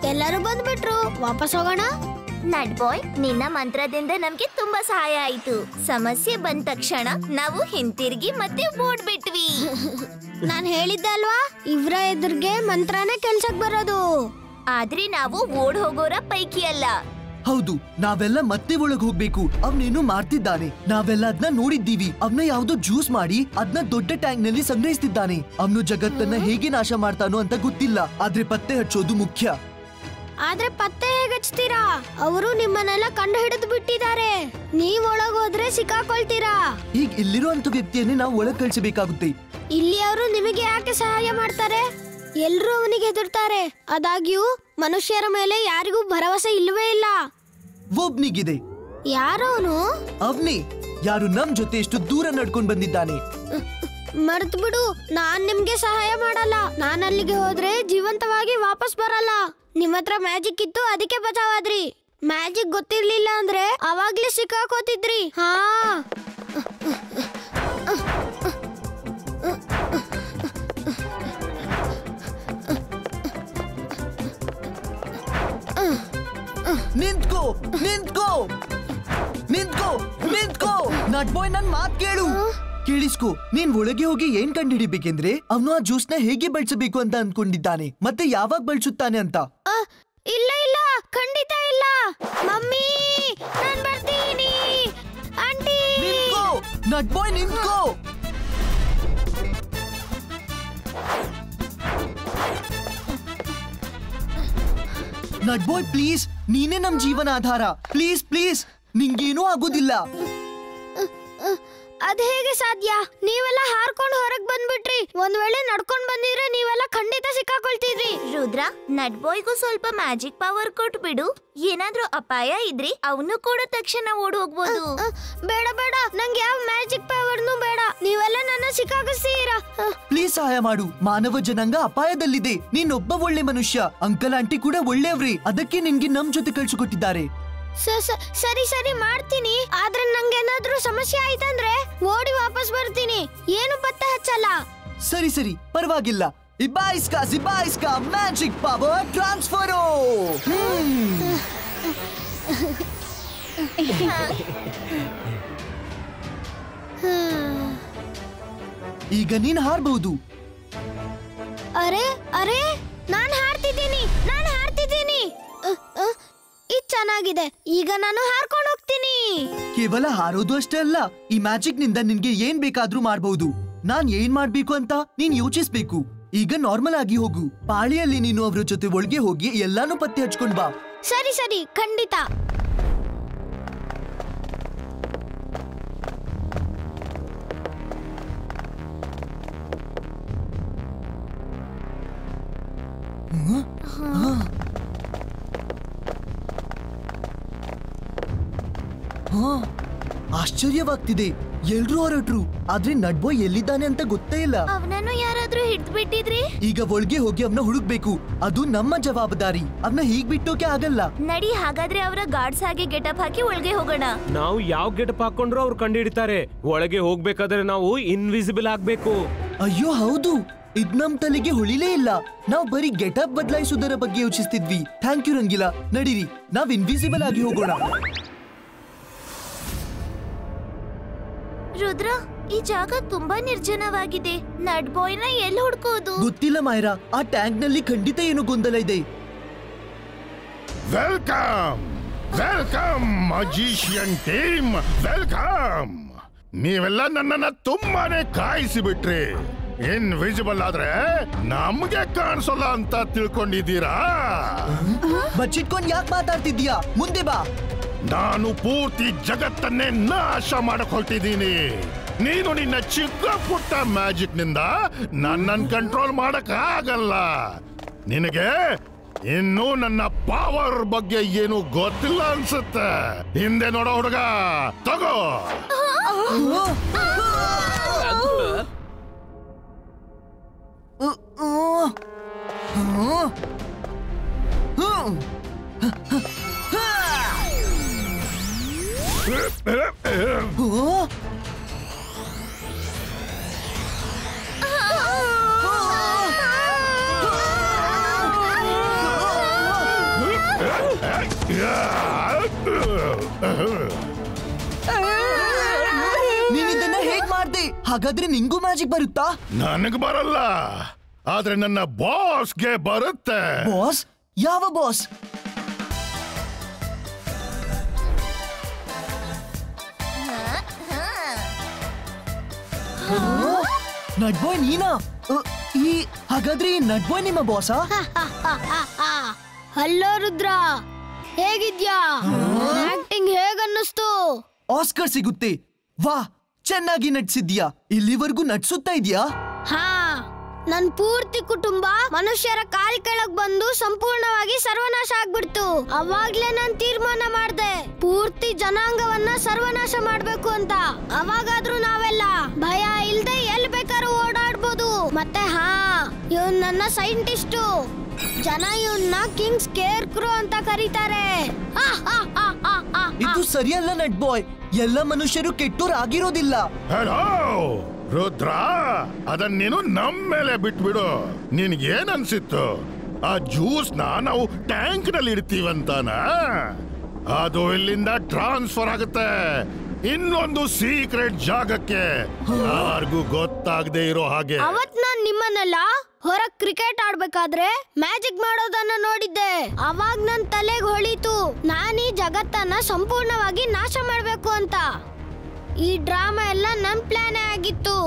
ಎಲ್ಲರೂ ಬಂದ್ಬಿಟ್ರು. ವಾಪಸ್ ಹೋಗೋಣ. ನಟ್ ಬಾಯ್, ನಿನ್ನ ಮಂತ್ರದಿಂದ ನಮ್ಗೆ ತುಂಬಾ ಸಹಾಯ ಆಯ್ತು. ಸಮಸ್ಯೆ ಬಂದ ತಕ್ಷಣ ನಾವು ಹಿಂತಿರುಗಿ ಮತ್ತೆ ಓಡ್ಬಿಟ್ವಿ. ನಾನ್ ಹೇಳಿದ್ದೆ ಅಲ್ವಾ, ಇವ್ರ ಎದುರಿಗೆ ಮಂತ್ರನೇ ಕೆಲ್ಸಕ್ ಬರೋದು. ಆದ್ರೆ ನಾವು ಓಡ್ ಹೋಗೋರ ಪೈಕಿ ಅಲ್ಲ. ಹೌದು, ನಾವೆಲ್ಲ ಮತ್ತೆ ಒಳಗ್ ಹೋಗ್ಬೇಕು. ಅವನೇನು ಮಾಡ್ತಿದ್ದಾನೆ, ನಾವೆಲ್ಲ ಅದನ್ನ ನೋಡಿದ್ದೀವಿ. ಅವನ ಯಾವ್ದೋ ಜ್ಯೂಸ್ ಮಾಡಿ ಅದನ್ನ ದೊಡ್ಡ ಟ್ಯಾಂಕ್ ನಲ್ಲಿ ಸಂಗ್ರಹಿಸ್ತಿದ್ದಾನೆ. ಅವನು ಜಗತ್ತನ್ನ ಹೇಗೆ ನಾಶ ಮಾಡ್ತಾನೋ ಅಂತ ಗೊತ್ತಿಲ್ಲ, ಆದ್ರೆ ಪತ್ತೆ ಹಚ್ಚೋದು ಮುಖ್ಯ. ಆದ್ರೆ ಪತ್ತೆ ಹೇಗೆ ಹಚ್ತೀರಾ? ಅವರು ನಿಮ್ಮನ್ನೆಲ್ಲ ಕಂಡು ಹಿಡಿದು ಬಿಟ್ಟಿದ್ದಾರೆ. ನೀವ್ ಒಳಗೋದ್ರೆ ಸಿಕ್ಕಾಕೊಳ್ತೀರಾ. ಈಗ ಇಲ್ಲಿರುವಂತ ವ್ಯಕ್ತಿಯನ್ನೇ ನಾವು ಒಳಗ್ ಕಳ್ಸಬೇಕಾಗುತ್ತೆ. ಇಲ್ಲಿ ಅವರು ನಿಮಗೆ ಯಾಕೆ ಸಹಾಯ ಮಾಡ್ತಾರೆ? ಎಲ್ರೂ ಅವನಿಗೆ ಹೆದರ್ತಾರೆ. ಆದಾಗ್ಯೂ ಮನುಷ್ಯರ ಮೇಲೆ ಯಾರಿಗೂ ಭರವಸೆ ಇಲ್ಲವೇ ಇಲ್ಲ. ಒಬ್ನಿಗಿದೆ. ಯಾರವನು? ಅವ್ನೇ, ಯಾರು ನಮ್ ಜೊತೆ ಎಷ್ಟು ದೂರ ನಡ್ಕೊಂಡ್ ಬಂದಿದ್ದಾನೆ. ಮರ್ತ್ ಬಿಡು, ನಾನ್ ನಿಮ್ಗೆ ಸಹಾಯ ಮಾಡಲ್ಲ. ನಾನ್ ಅಲ್ಲಿಗೆ ಹೋದ್ರೆ ಜೀವಂತವಾಗಿ ವಾಪಸ್ ಬರಲ್ಲ. ನಿಮ್ ಹತ್ರ ಮ್ಯಾಜಿಕ್ ಇತ್ತು, ಅದಕ್ಕೆ ಬಚಾವಾದ್ರಿ. ಮ್ಯಾಜಿಕ್ ಗೊತ್ತಿರ್ಲಿಲ್ಲ ಅಂದ್ರೆ ಅವಾಗ್ಲೇ ಸಿಕ್ಕಾಕೋತಿದ್ರಿ. ಹಾ, ನಿಂತ್ಕೋ ನಿಂತ್ಕೋ. ನಟ್ ಬಾಯ್ ನನ್ ಮಾತ್ ಕೇಳು. ಕೇಳಿಸ್ಕೊ, ನೀನ್ ಒಳಗೆ ಹೋಗಿ ಏನ್ ಕಂಡುಹಿಡಿಬೇಕೆಂದ್ರೆ ಅವನು ಆ ಜ್ಯೂಸ್ ನ ಹೇಗೆ ಬಳಸಬೇಕು ಅಂತ ಅನ್ಕೊಂಡಿದ್ದಾನೆ, ಮತ್ತೆ ಯಾವಾಗ ಬಳಸುತ್ತಾನೆ ಅಂತ. ಇಲ್ಲ ಇಲ್ಲ, ಖಂಡಿತ ಇಲ್ಲ. ಮಮ್ಮಿ, ನಾನ್ ಬರ್ತೀನಿ. ಆಂಟಿ, ನಿಂತ್ಕೋ ನಟ್ ಬಾಯ್, ನಿಂತ್ಕೋ. ನಟ್ ಬಾಯ್ ಪ್ಲೀಸ್, ನೀನೇ ನಮ್ ಜೀವನ ಆಧಾರ. ಪ್ಲೀಸ್ ಪ್ಲೀಸ್, ನಿಂಗೇನೂ ಆಗೋದಿಲ್ಲ. ಅದ್ ಹೇಗೆ ಸಾಧ್ಯ? ನೀವೆಲ್ಲ ಹಾರ್ಕೊಂಡು ಹೊರಗ್ ಬಂದ್ಬಿಟ್ರಿ. ಒಂದ್ ವೇಳೆ ನಡ್ಕೊಂಡ್ ಬಂದಿದ್ರೆ ನೀವೆಲ್ಲ ಖಂಡಿತ ಸಿಕ್ಕಾಕೊಳ್ತಿದ್ರಿ. ರುದ್ರ, ನಟ್ ಬಾಯ್ಗೂ ಸ್ವಲ್ಪ ಮ್ಯಾಜಿಕ್ ಪವರ್ ಕೊಟ್ಬಿಡು. ಏನಾದ್ರೂ ಅಪಾಯ ಇದ್ರೆ ಅವನು ಕೂಡ ತಕ್ಷಣ ಓಡ್ ಹೋಗ್ಬೋದು. ಬೇಡ ಬೇಡ, ನಂಗೆ ಯಾವ ಮ್ಯಾಜಿಕ್ ಪವರ್ನು ಬೇಡ. ನೀವೆಲ್ಲ ನನ್ನ ಸಿಕ್ಕಾಕಿಸ್ತೀರಾ. ಪ್ಲೀಸ್ ಸಹಾಯ ಮಾಡು. ಮಾನವ ಜನಾಂಗ ಅಪಾಯದಲ್ಲಿದೆ. ನೀನೊಬ್ಬ ಒಳ್ಳೆ ಮನುಷ್ಯ. ಅಂಕಲ್ ಆಂಟಿ ಕೂಡ ಒಳ್ಳೆಯವ್ರಿ. ಅದಕ್ಕೆ ನಿನ್ಗೆ ನಮ್ ಜೊತೆ ಕಳ್ಸಿಕೊಟ್ಟಿದ್ದಾರೆ. ಸರಿ ಸರಿ ಮಾಡ್ತೀನಿ. ಆದ್ರೆ ನಂಗೇನಾದ್ರೂ ಸಮಸ್ಯೆ ಆಯ್ತಂದ್ರೆ ಓಡಿ ವಾಪಸ್ ಬರ್ತೀನಿ. ಏನು ಪತ್ತೆ ಹಚ್ಚಲ್ಲ. ಸರಿ ಸರಿ, ಪರವಾಗಿಲ್ಲ. ಇಬ್ಬಾಯಿಸ್ಕಾ ಮ್ಯಾಜಿಕ್ ಪವರ್ ಟ್ರಾನ್ಸ್ಫರೋ. ಈಗ ನೀನ್ ಹಾರಬಹುದು. ಅರೆ ಅರೆ, ನಾನ್ ಹಾರ್ತಿದ್ದೀನಿ. ಇದು ಚೆನ್ನಾಗಿದೆ. ಈಗ ನಾನು ಹಾರ್ಕೊಂಡು ಹೋಗ್ತೀನಿ. ಕೇವಲ ಹಾರೋದು ಅಷ್ಟೇ ಅಲ್ಲ, ಈ ಮ್ಯಾಜಿಕ್ ನಿಂದ ನಿನ್ಗೆ ಏನ್ ಬೇಕಾದ್ರೂ ಮಾಡಬಹುದು. ನಾನ್ ಏನ್ ಮಾಡ್ಬೇಕು ಅಂತ ನೀನ್ ಯೋಚಿಸ್ಬೇಕು. ಈಗ ನಾರ್ಮಲ್ ಆಗಿ ಹೋಗು. ಪಾಳಿಯಲ್ಲಿ ನೀನು ಅವ್ರ ಜೊತೆ ಒಳಗೆ ಹೋಗಿ ಎಲ್ಲಾನು ಪತ್ತೆ ಹಚ್ಕೊಂಡ್ ಬಾ. ಸರಿ ಸರಿ, ಖಂಡಿತ. ಆಶ್ಚರ್ಯವಾಗ್ತಿದೆ. ಎಲ್ರೂ ಹೊರಟ್ರು, ಆದ್ರೆ ನಟ್ ಬಾಯ್ ಎಲ್ಲಿದ್ದಾನೆ ಅಂತ ಗೊತ್ತೇ ಇಲ್ಲ. ಅವನನ್ನು ಯಾರಾದ್ರೂ ಹಿಡ್ದು ಬಿಟ್ಟಿದ್ರಿ? ಈಗ ಒಳಗೆ ಹೋಗಿ ಅವನ ಹುಡುಕ್ಬೇಕು. ಅದು ನಮ್ಮ ಜವಾಬ್ದಾರಿ. ಅವನ ಹೀಗ್ ಬಿಟ್ಟೋಕೆ ಆಗಲ್ಲ. ನಡಿ, ಹಾಗಾದ್ರೆ ಅವರ ಗಾರ್ಡ್ಸ್ ಹಾಗೆ ಗೆಟಪ್ ಹಾಕಿ ಒಳಗೆ ಹೋಗೋಣ. ನಾವು ಯಾವ ಗೆಟಪ್ ಹಾಕೊಂಡ್ರು ಅವ್ರು ಕಂಡುಹಿಡಿತಾರೆ. ಒಳಗೆ ಹೋಗ್ಬೇಕಾದ್ರೆ ನಾವು ಇನ್ವಿಸಿಬಲ್ ಆಗ್ಬೇಕು. ಅಯ್ಯೋ ಹೌದು, ಇದ್ ನಮ್ ತಲೆಗೆ ಹೊಳಿಲೇ ಇಲ್ಲ. ನಾವ್ ಬರೀ ಗೆಟಪ್ ಬದಲಾಯಿಸುವುದರ ಬಗ್ಗೆ ಯೋಚಿಸ್ತಿದ್ವಿ. Thank you ರಂಗಿಲಾ. ನಡೀರಿ, ನಾವ್ ಇನ್ವಿಸಿಬಲ್ ಆಗಿ ಹೋಗೋಣ. ರುದ್ರ, ಈ ಜಾಗ ತುಂಬಾ ನಿರ್ಜನವಾಗಿದೆ. ನಟ್ ಬಾಯ್ ನ ಎಲ್ಲಿ ಹುಡ್ಕೋದು? ಗೊತ್ತಿಲ್ಲ ಮಾಯರಾ. ಆ ಟ್ಯಾಂಕ್ ನಲ್ಲಿ ಖಂಡಿತ ಏನೋ ಗೊಂದಲ ಇದೆ. Welcome welcome magician team, welcome. ನೀವೆಲ್ಲ ನನ್ನನ್ನ ತುಂಬಾನೇ ಕಾಯಿಸಿ ಬಿಟ್ರಿ. ಇನ್ವಿಸಿಬಲ್ ಆದ್ರೆ ನಮ್ಗೆ ಕಾಣಿಸಲ್ಲ ಅಂತ ತಿಳ್ಕೊಂಡಿದ್ದೀರಾ? ಬಚ್ಚಿಟ್ಕೊಂಡ್ ಯಾಕೆ ಮಾತಾಡ್ತಿದ್ಯಾ? ಮುಂದೆ ಬಾ. ನಾನು ಪೂರ್ತಿ ಜಗತ್ತನ್ನೇ ನಾಶ ಮಾಡಕ್ ಹೊರಟಿದ್ದೀನಿ. ನೀನು ನಿನ್ನ ಚಿಕ್ಕ ಪುಟ್ಟ ಮ್ಯಾಜಿಕ್ ನಿಂದ ನನ್ನನ್ನು ಕಂಟ್ರೋಲ್ ಮಾಡಕ್ ಆಗಲ್ಲ. ನಿನಗೆ ಇನ್ನೂ ನನ್ನ ಪವರ್ ಬಗ್ಗೆ ಏನು ಗೊತ್ತಿಲ್ಲ ಅನ್ಸುತ್ತೆ. ಹಿಂದೆ ನೋಡೋ ಹುಡುಗ, ತಗೋ. ನೀನಿದನ್ನ ಹೇಗ್ ಮಾಡ್ದೆ? ಹಾಗಾದ್ರೆ ನಿಂಗೂ ಮ್ಯಾಜಿಕ್ ಬರುತ್ತಾ? ನನಗ್ ಬರಲ್ಲ, ಆದ್ರೆ ನನ್ನ ಬಾಸ್ಗೆ ಬರುತ್ತೆ. ಬಾಸ್? ಯಾವ ಬಾಸ್? ನಟ್ ಬಾಯ್ ನೀನಾ? ಹಾಗಾದ್ರೆ ಈ ನಟ್ ಬಾಯ್ ನಿಮ್ಮ ಬಾಸಾ? ಹಲೋ ರುದ್ರ, ಹೇಗಿದ್ಯಾ? ಆಕ್ಟಿಂಗ್ ಹೇಗನ್ನಿಸ್ತು? ಆಸ್ಕರ್ ಸಿಗುತ್ತೆ. ವಾ, ಚೆನ್ನಾಗಿ ನಟಿಸಿದ್ಯಾ. ಇಲ್ಲಿವರೆಗೂ ನಟಿಸುತ್ತಾ ಇದ್ಯಾ? ಹಾ, ನನ್ ಪೂರ್ತಿ ಕುಟುಂಬ ಮನುಷ್ಯರ ಕಾಲ್ ಕೆಳಗ್ ಬಂದು ಸಂಪೂರ್ಣವಾಗಿ ಸರ್ವನಾಶ ಆಗ್ಬಿಡ್ತು. ಅವಾಗ್ಲೇ ನಾನ್ ತೀರ್ಮಾನ ಮಾಡ್ದೆ, ಪೂರ್ತಿ ಜನಾಂಗವನ್ನ ಸರ್ವನಾಶ ಮಾಡ್ಬೇಕು ಅಂತ. ಅವಾಗಾದ್ರೂ ನಾವೆಲ್ಲ ಭಯ ಇಲ್ದೆ ಎಲ್ಲಿ ಬೇಕಾದ್ರೂ ಓಡಾಡ್ಬೋದು. ಮತ್ತೆ ಹಾ, ಇವನ್ ನನ್ನ ಸೈಂಟಿಸ್ಟು. ಜನ ಇವನ್ನ ಕಿಂಗ್ ಸ್ಕೇರ್ ಕ್ರೋ ಅಂತ ಕರೀತಾರೆ. ಇದು ಸರಿಯಲ್ಲ ನಟ್ ಬಾಯ್. ಎಲ್ಲ ಮನುಷ್ಯರು ಕೆಟ್ಟೋರ್ ಆಗಿರೋದಿಲ್ಲ. ಹಲೋ ರುದ್ರ, ಅದನ್ನ ನೀನು ನಮ್ಮ ಮೇಲೆ ಬಿಟ್ಬಿಡು. ನಿನ್ಗೇನ್ ಅನ್ಸಿತ್ತು? ಆ ಜ್ಯೂಸ್ ನಾವು ಟ್ಯಾಂಕ್ ನಲ್ಲಿ ಇಡ್ತೀವಂತಾನ? ಅದು ಇಲ್ಲಿಂದ ಟ್ರಾನ್ಸ್ಫರ್ ಆಗುತ್ತೆ ಇನ್ನೊಂದು ಸೀಕ್ರೆಟ್ ಜಾಗಕ್ಕೆ ಯಾರಿಗೂ ಗೊತ್ತಾಗದೆ ಇರೋ ಹಾಗೆ. ಅವತ್ ನಾನ್ ನಿಮ್ಮನ್ನೆಲ್ಲ ಹೊರಗ್ ಕ್ರಿಕೆಟ್ ಆಡ್ಬೇಕಾದ್ರೆ ಮ್ಯಾಜಿಕ್ ಮಾಡೋದನ್ನ ನೋಡಿದ್ದೆ. ಅವಾಗ ನನ್ ತಲೆಗೆ ಹೊಳಿತು ನಾನೀ ಜಗತ್ತನ್ನ ಸಂಪೂರ್ಣವಾಗಿ ನಾಶ ಮಾಡ್ಬೇಕು ಅಂತ. ಈ ಡ್ರಾಮಾ ಎಲ್ಲ ನನ್ ಪ್ಲಾನ್ ಆಗಿತ್ತು.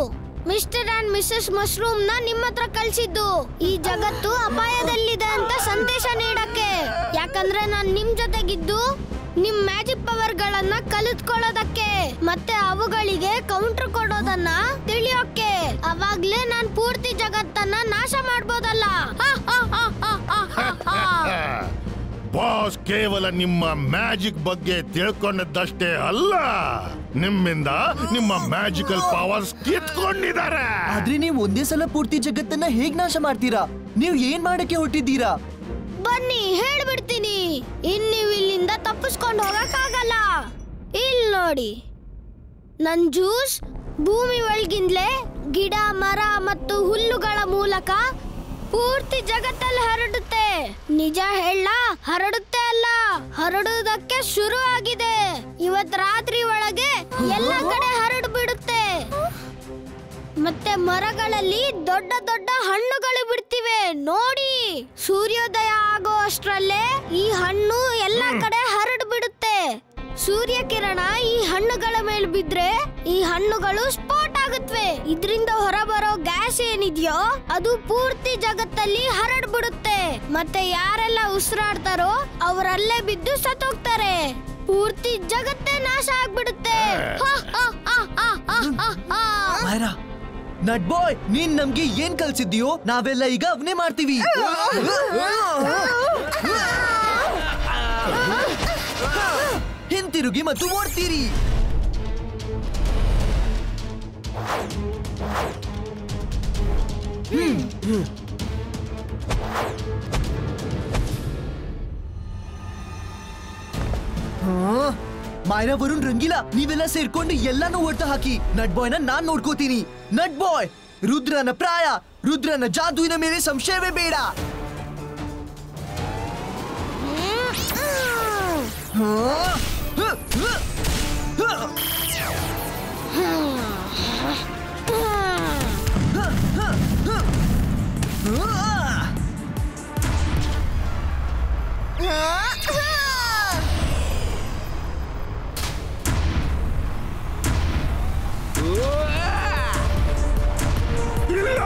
ಮಿಸ್ಟರ್ ಅಂಡ್ ಮಿಸಸ್ ಮಶ್ರೂಮ್ ನ ನಿಮ್ಮ ಹತ್ರ ಕಳ್ಸಿದ್ದು ಈ ಜಗತ್ತು ಅಪಾಯದಲ್ಲಿದೆ ಅಂತ ಸಂದೇಶ ನೀಡಕ್ಕೆ. ಯಾಕಂದ್ರೆ ನಾನ್ ನಿಮ್ ಜೊತೆಗಿದ್ದು ನಿಮ್ ಮ್ಯಾಜಿಕ್ ಪವರ್ ಗಳನ್ನ ಕಲಿತ್ಕೊಳ್ಳೋದಕ್ಕೆ ಮತ್ತೆ ಅವುಗಳಿಗೆ ಕೌಂಟರ್ ಕೊಡೋದನ್ನ ತಿಳಿಯೋಕೆ. ಅವಾಗ್ಲೇ ನಾನ್ ಪೂರ್ತಿ ಜಗತ್ತನ್ನ ನಾಶ ಮಾಡ್ಬೋದಲ್ಲ. ಬಾಸ್ ಕೇವಲ ನಿಮ್ಮ ಮ್ಯಾಜಿಕ್ ಬಗ್ಗೆ ತಿಳ್ಕೊಂಡದ್ದಷ್ಟೇ ಅಲ್ಲ, ನಿಮ್ಮಿಂದ ನಿಮ್ಮ ಮ್ಯಾಜಿಕಲ್ ಪವರ್ಸ್ ಕಿತ್ಕೊಂಡಿದ್ದಾರೆ. ಆದ್ರೆ ನೀವು ಒಂದೇ ಸಲ ಪೂರ್ತಿ ಜಗತ್ತನ್ನ ಹೇಗ್ ನಾಶ ಮಾಡ್ತೀರಾ? ನೀವು ಏನ್ ಮಾಡಕ್ಕೆ ಹೊರಟಿದ್ದೀರಾ? ಬನ್ನಿ ಹೇಳ್ಬಿಡ್ತೀನಿ. ನೀವು ಇಲ್ಲಿಂದ ತಪ್ಪಿಸ್ಕೊಂಡು ಹೋಗಕ್ಕಾಗಲ್ಲ. ಇಲ್ಲಿ ನೋಡಿ, ನನ್ ಜ್ಯೂಸ್ ಭೂಮಿ ಒಳಗಿಂದಲೇ ಗಿಡ ಮರ ಮತ್ತು ಹುಲ್ಲುಗಳ ಮೂಲಕ ಪೂರ್ತಿ ಜಗತ್ತಲ್ಲಿ ಹರಡುತ್ತೆ. ನಿಜ ಹೇಳ, ಹರಡುತ್ತೆ ಅಲ್ಲ, ಹರಡುವುದಕ್ಕೆ ಶುರು ಆಗಿದೆ. ಇವತ್ ರಾತ್ರಿ ಒಳಗೆ ಎಲ್ಲ ಕಡೆ ಹರಡು ಬಿಡುತ್ತೆ. ಮತ್ತೆ ಮರಗಳಲ್ಲಿ ದೊಡ್ಡ ದೊಡ್ಡ ಹಣ್ಣುಗಳು ಬಿಡ್ತಿವೆ ನೋಡಿ. ಸೂರ್ಯೋದಯ ಆಗೋ ಅಷ್ಟ್ರಲ್ಲೇ ಈ ಹಣ್ಣು ಎಲ್ಲ ಕಡೆ ಹರಡು ಬಿಡುತ್ತೆ. ಸೂರ್ಯ ಕಿರಣ ಈ ಹಣ್ಣುಗಳ ಮೇಲೆ ಬಿದ್ರೆ ಈ ಹಣ್ಣುಗಳು ಸ್ಫೋಟ ಆಗುತ್ತವೆ. ಇದರಿಂದ ಹೊರಬರೋ ಗ್ಯಾಸ್ ಏನಿದೆಯೋ ಅದು ಪೂರ್ತಿ ಜಗತ್ತಲ್ಲಿ ಹರಡ್ಬಿಡುತ್ತೆ. ಮತ್ತೆ ಯಾರೆಲ್ಲ ಉಸಿರಾಡ್ತಾರೋ ಅವರಲ್ಲೇ ಬಿದ್ದು ಸತ್ತೋಗ್ತಾರೆ. ಪೂರ್ತಿ ಜಗತ್ತೇ ನಾಶ ಆಗ್ಬಿಡುತ್ತೆ. ನಟ್ ಬಾಯ್, ನೀನ್ ನಮ್ಗೆ ಏನ್ ಕಲ್ಸಿದ್ಯೋ ನಾವೆಲ್ಲ ಈಗ ಅವನೇ ಮಾಡ್ತೀವಿ. ಹಿಂತಿರುಗಿ ಮತ್ತು ಓಡ್ತೀರಿ. ಮಾಯರಾ, ವರುಣ್, ರಂಗೀಲಾ, ನೀವೆಲ್ಲ ಸೇರ್ಕೊಂಡು ಎಲ್ಲಾನು ಒಟ್ಟು ಹಾಕಿ. ನಟ್ ಬಾಯ್ನ ನಾನ್ ನೋಡ್ಕೋತೀನಿ. ನಟ್ ಬಾಯ್, ರುದ್ರನ ಪ್ರಾಯ, ರುದ್ರನ ಜಾದುವಿನ ಮೇಲೆ ಸಂಶಯವೇ ಬೇಡ. ಇಲ್ಲ,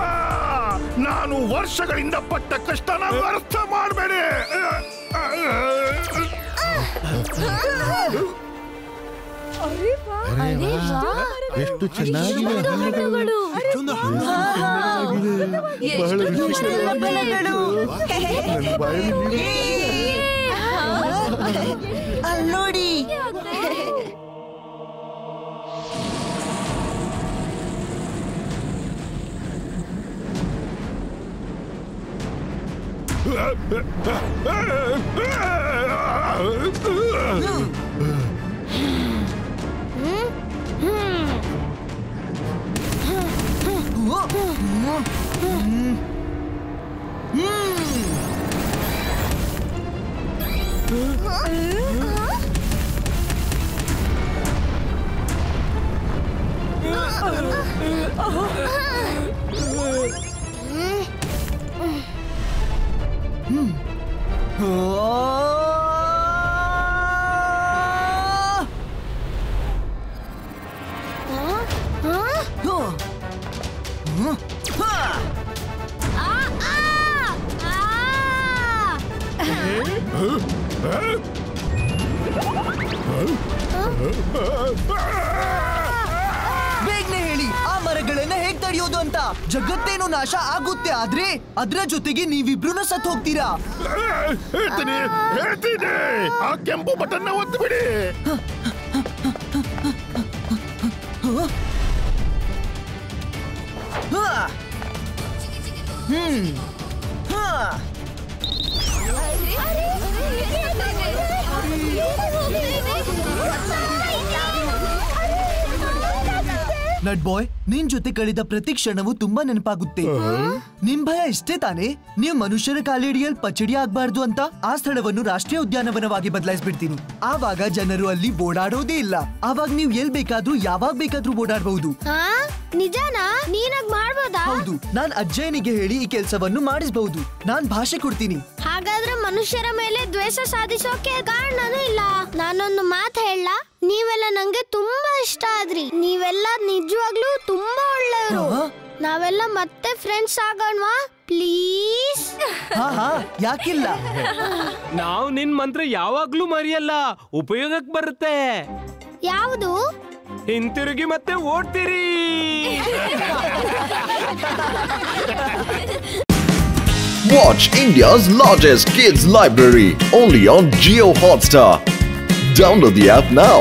ನಾನು ವರ್ಷಗಳಿಂದ ಪಟ್ಟ ಕಷ್ಟನ ವ್ಯರ್ಥ ಮಾಡಬೇಡಿ. ಎಷ್ಟು ಚೆನ್ನಾಗಿದೆ. ನೋಡಿ, ಬೇಗನೆ ಹೇಳಿ, ಆ ಮರಗಳನ್ನ ಹೇಗ್ ತಡೆಯೋದು ಅಂತ. ಜಗತ್ತೇನು ನಾಶ ಆಗುತ್ತೆ, ಆದ್ರೆ ಅದ್ರ ಜೊತೆಗೆ ನೀವಿಬ್ರು ಸತ್ ಹೋಗ್ತೀರಾ. ಹೇಳ್ತೀನಿ, ಆ ಕೆಂಪು ಬಟನ್ ಒತ್ತು ಬಿಡಿ. ನಟ್ ಬಾಯ್, ನಿನ್ ಜೊತೆ ಕಳೆದ ಪ್ರತಿ ಕ್ಷಣವೂ ತುಂಬಾ ನೆನಪಾಗುತ್ತೆ. ನಿಮ್ ಭಯ ಇಷ್ಟೇ ತಾನೇ? ನೀವು ಮನುಷ್ಯರ ಕಾಲಿಡಿಯಲ್ಲಿ ಪಚಡಿ ಆಗ್ಬಾರ್ದು ಅಂತ ಆ ಸ್ಥಳವನ್ನು ರಾಷ್ಟ್ರೀಯ ಉದ್ಯಾನವನವಾಗಿ ಬದಲಾಯಿಸ್ಬಿಡ್ತೀನಿ. ಆವಾಗ ಜನರು ಅಲ್ಲಿ ಓಡಾಡೋದೇ ಇಲ್ಲ. ಆವಾಗ ನೀವು ಎಲ್ ಬೇಕಾದ್ರೂ ಯಾವಾಗ ಬೇಕಾದ್ರೂ ಓಡಾಡಬಹುದು. ನಿಜನಾ? ನೀನಾಗ್ ಮಾಡ್ಬೋದಾ? ಹೌದು, ನಾನ್ ಅಜ್ಜಯ್ಯನಿಗೆ ಹೇಳಿ ಈ ಕೆಲಸವನ್ನು ಮಾಡಿಸಬಹುದು. ನಾನ್ ಭಾಷೆ ಕೊಡ್ತೀನಿ. ಹಾಗಾದ್ರೆ ಮನುಷ್ಯರ ಮೇಲೆ ದ್ವೇಷ ಸಾಧಿಸೋಕೆ ಕಾರಣನೂ ಇಲ್ಲ. ನಾನೊಂದು ಮಾತು ಹೇಳ, ನೀವೆಲ್ಲ ನಂಗೆ ತುಂಬಾ ಇಷ್ಟ ಆದ್ರಿ. ನೀವೆಲ್ಲ ನಿಜವಾಗ್ಲೂ ತುಂಬಾ ಒಳ್ಳೆಯವರು. ನಾವೆಲ್ಲ ಮತ್ತೆ ಫ್ರೆಂಡ್ಸ್ ಆಗೋಣವಾ ಪ್ಲೀಸ್? ಯಾಕಿಲ್ಲ? ನಾವು ನಿನ್ ಮಂತ್ರ ಯಾವಾಗ್ಲೂ ಮರಿಯಲ್ಲ, ಉಪಯೋಗಕ್ಕೆ ಬರುತ್ತೆ. ಯಾವುದು? ಹಿಂತಿರುಗಿ ಮತ್ತೆ ಓಡ್ತೀರಿ. Watch India's largest kids library only on Jio Hotstar. Download the app now.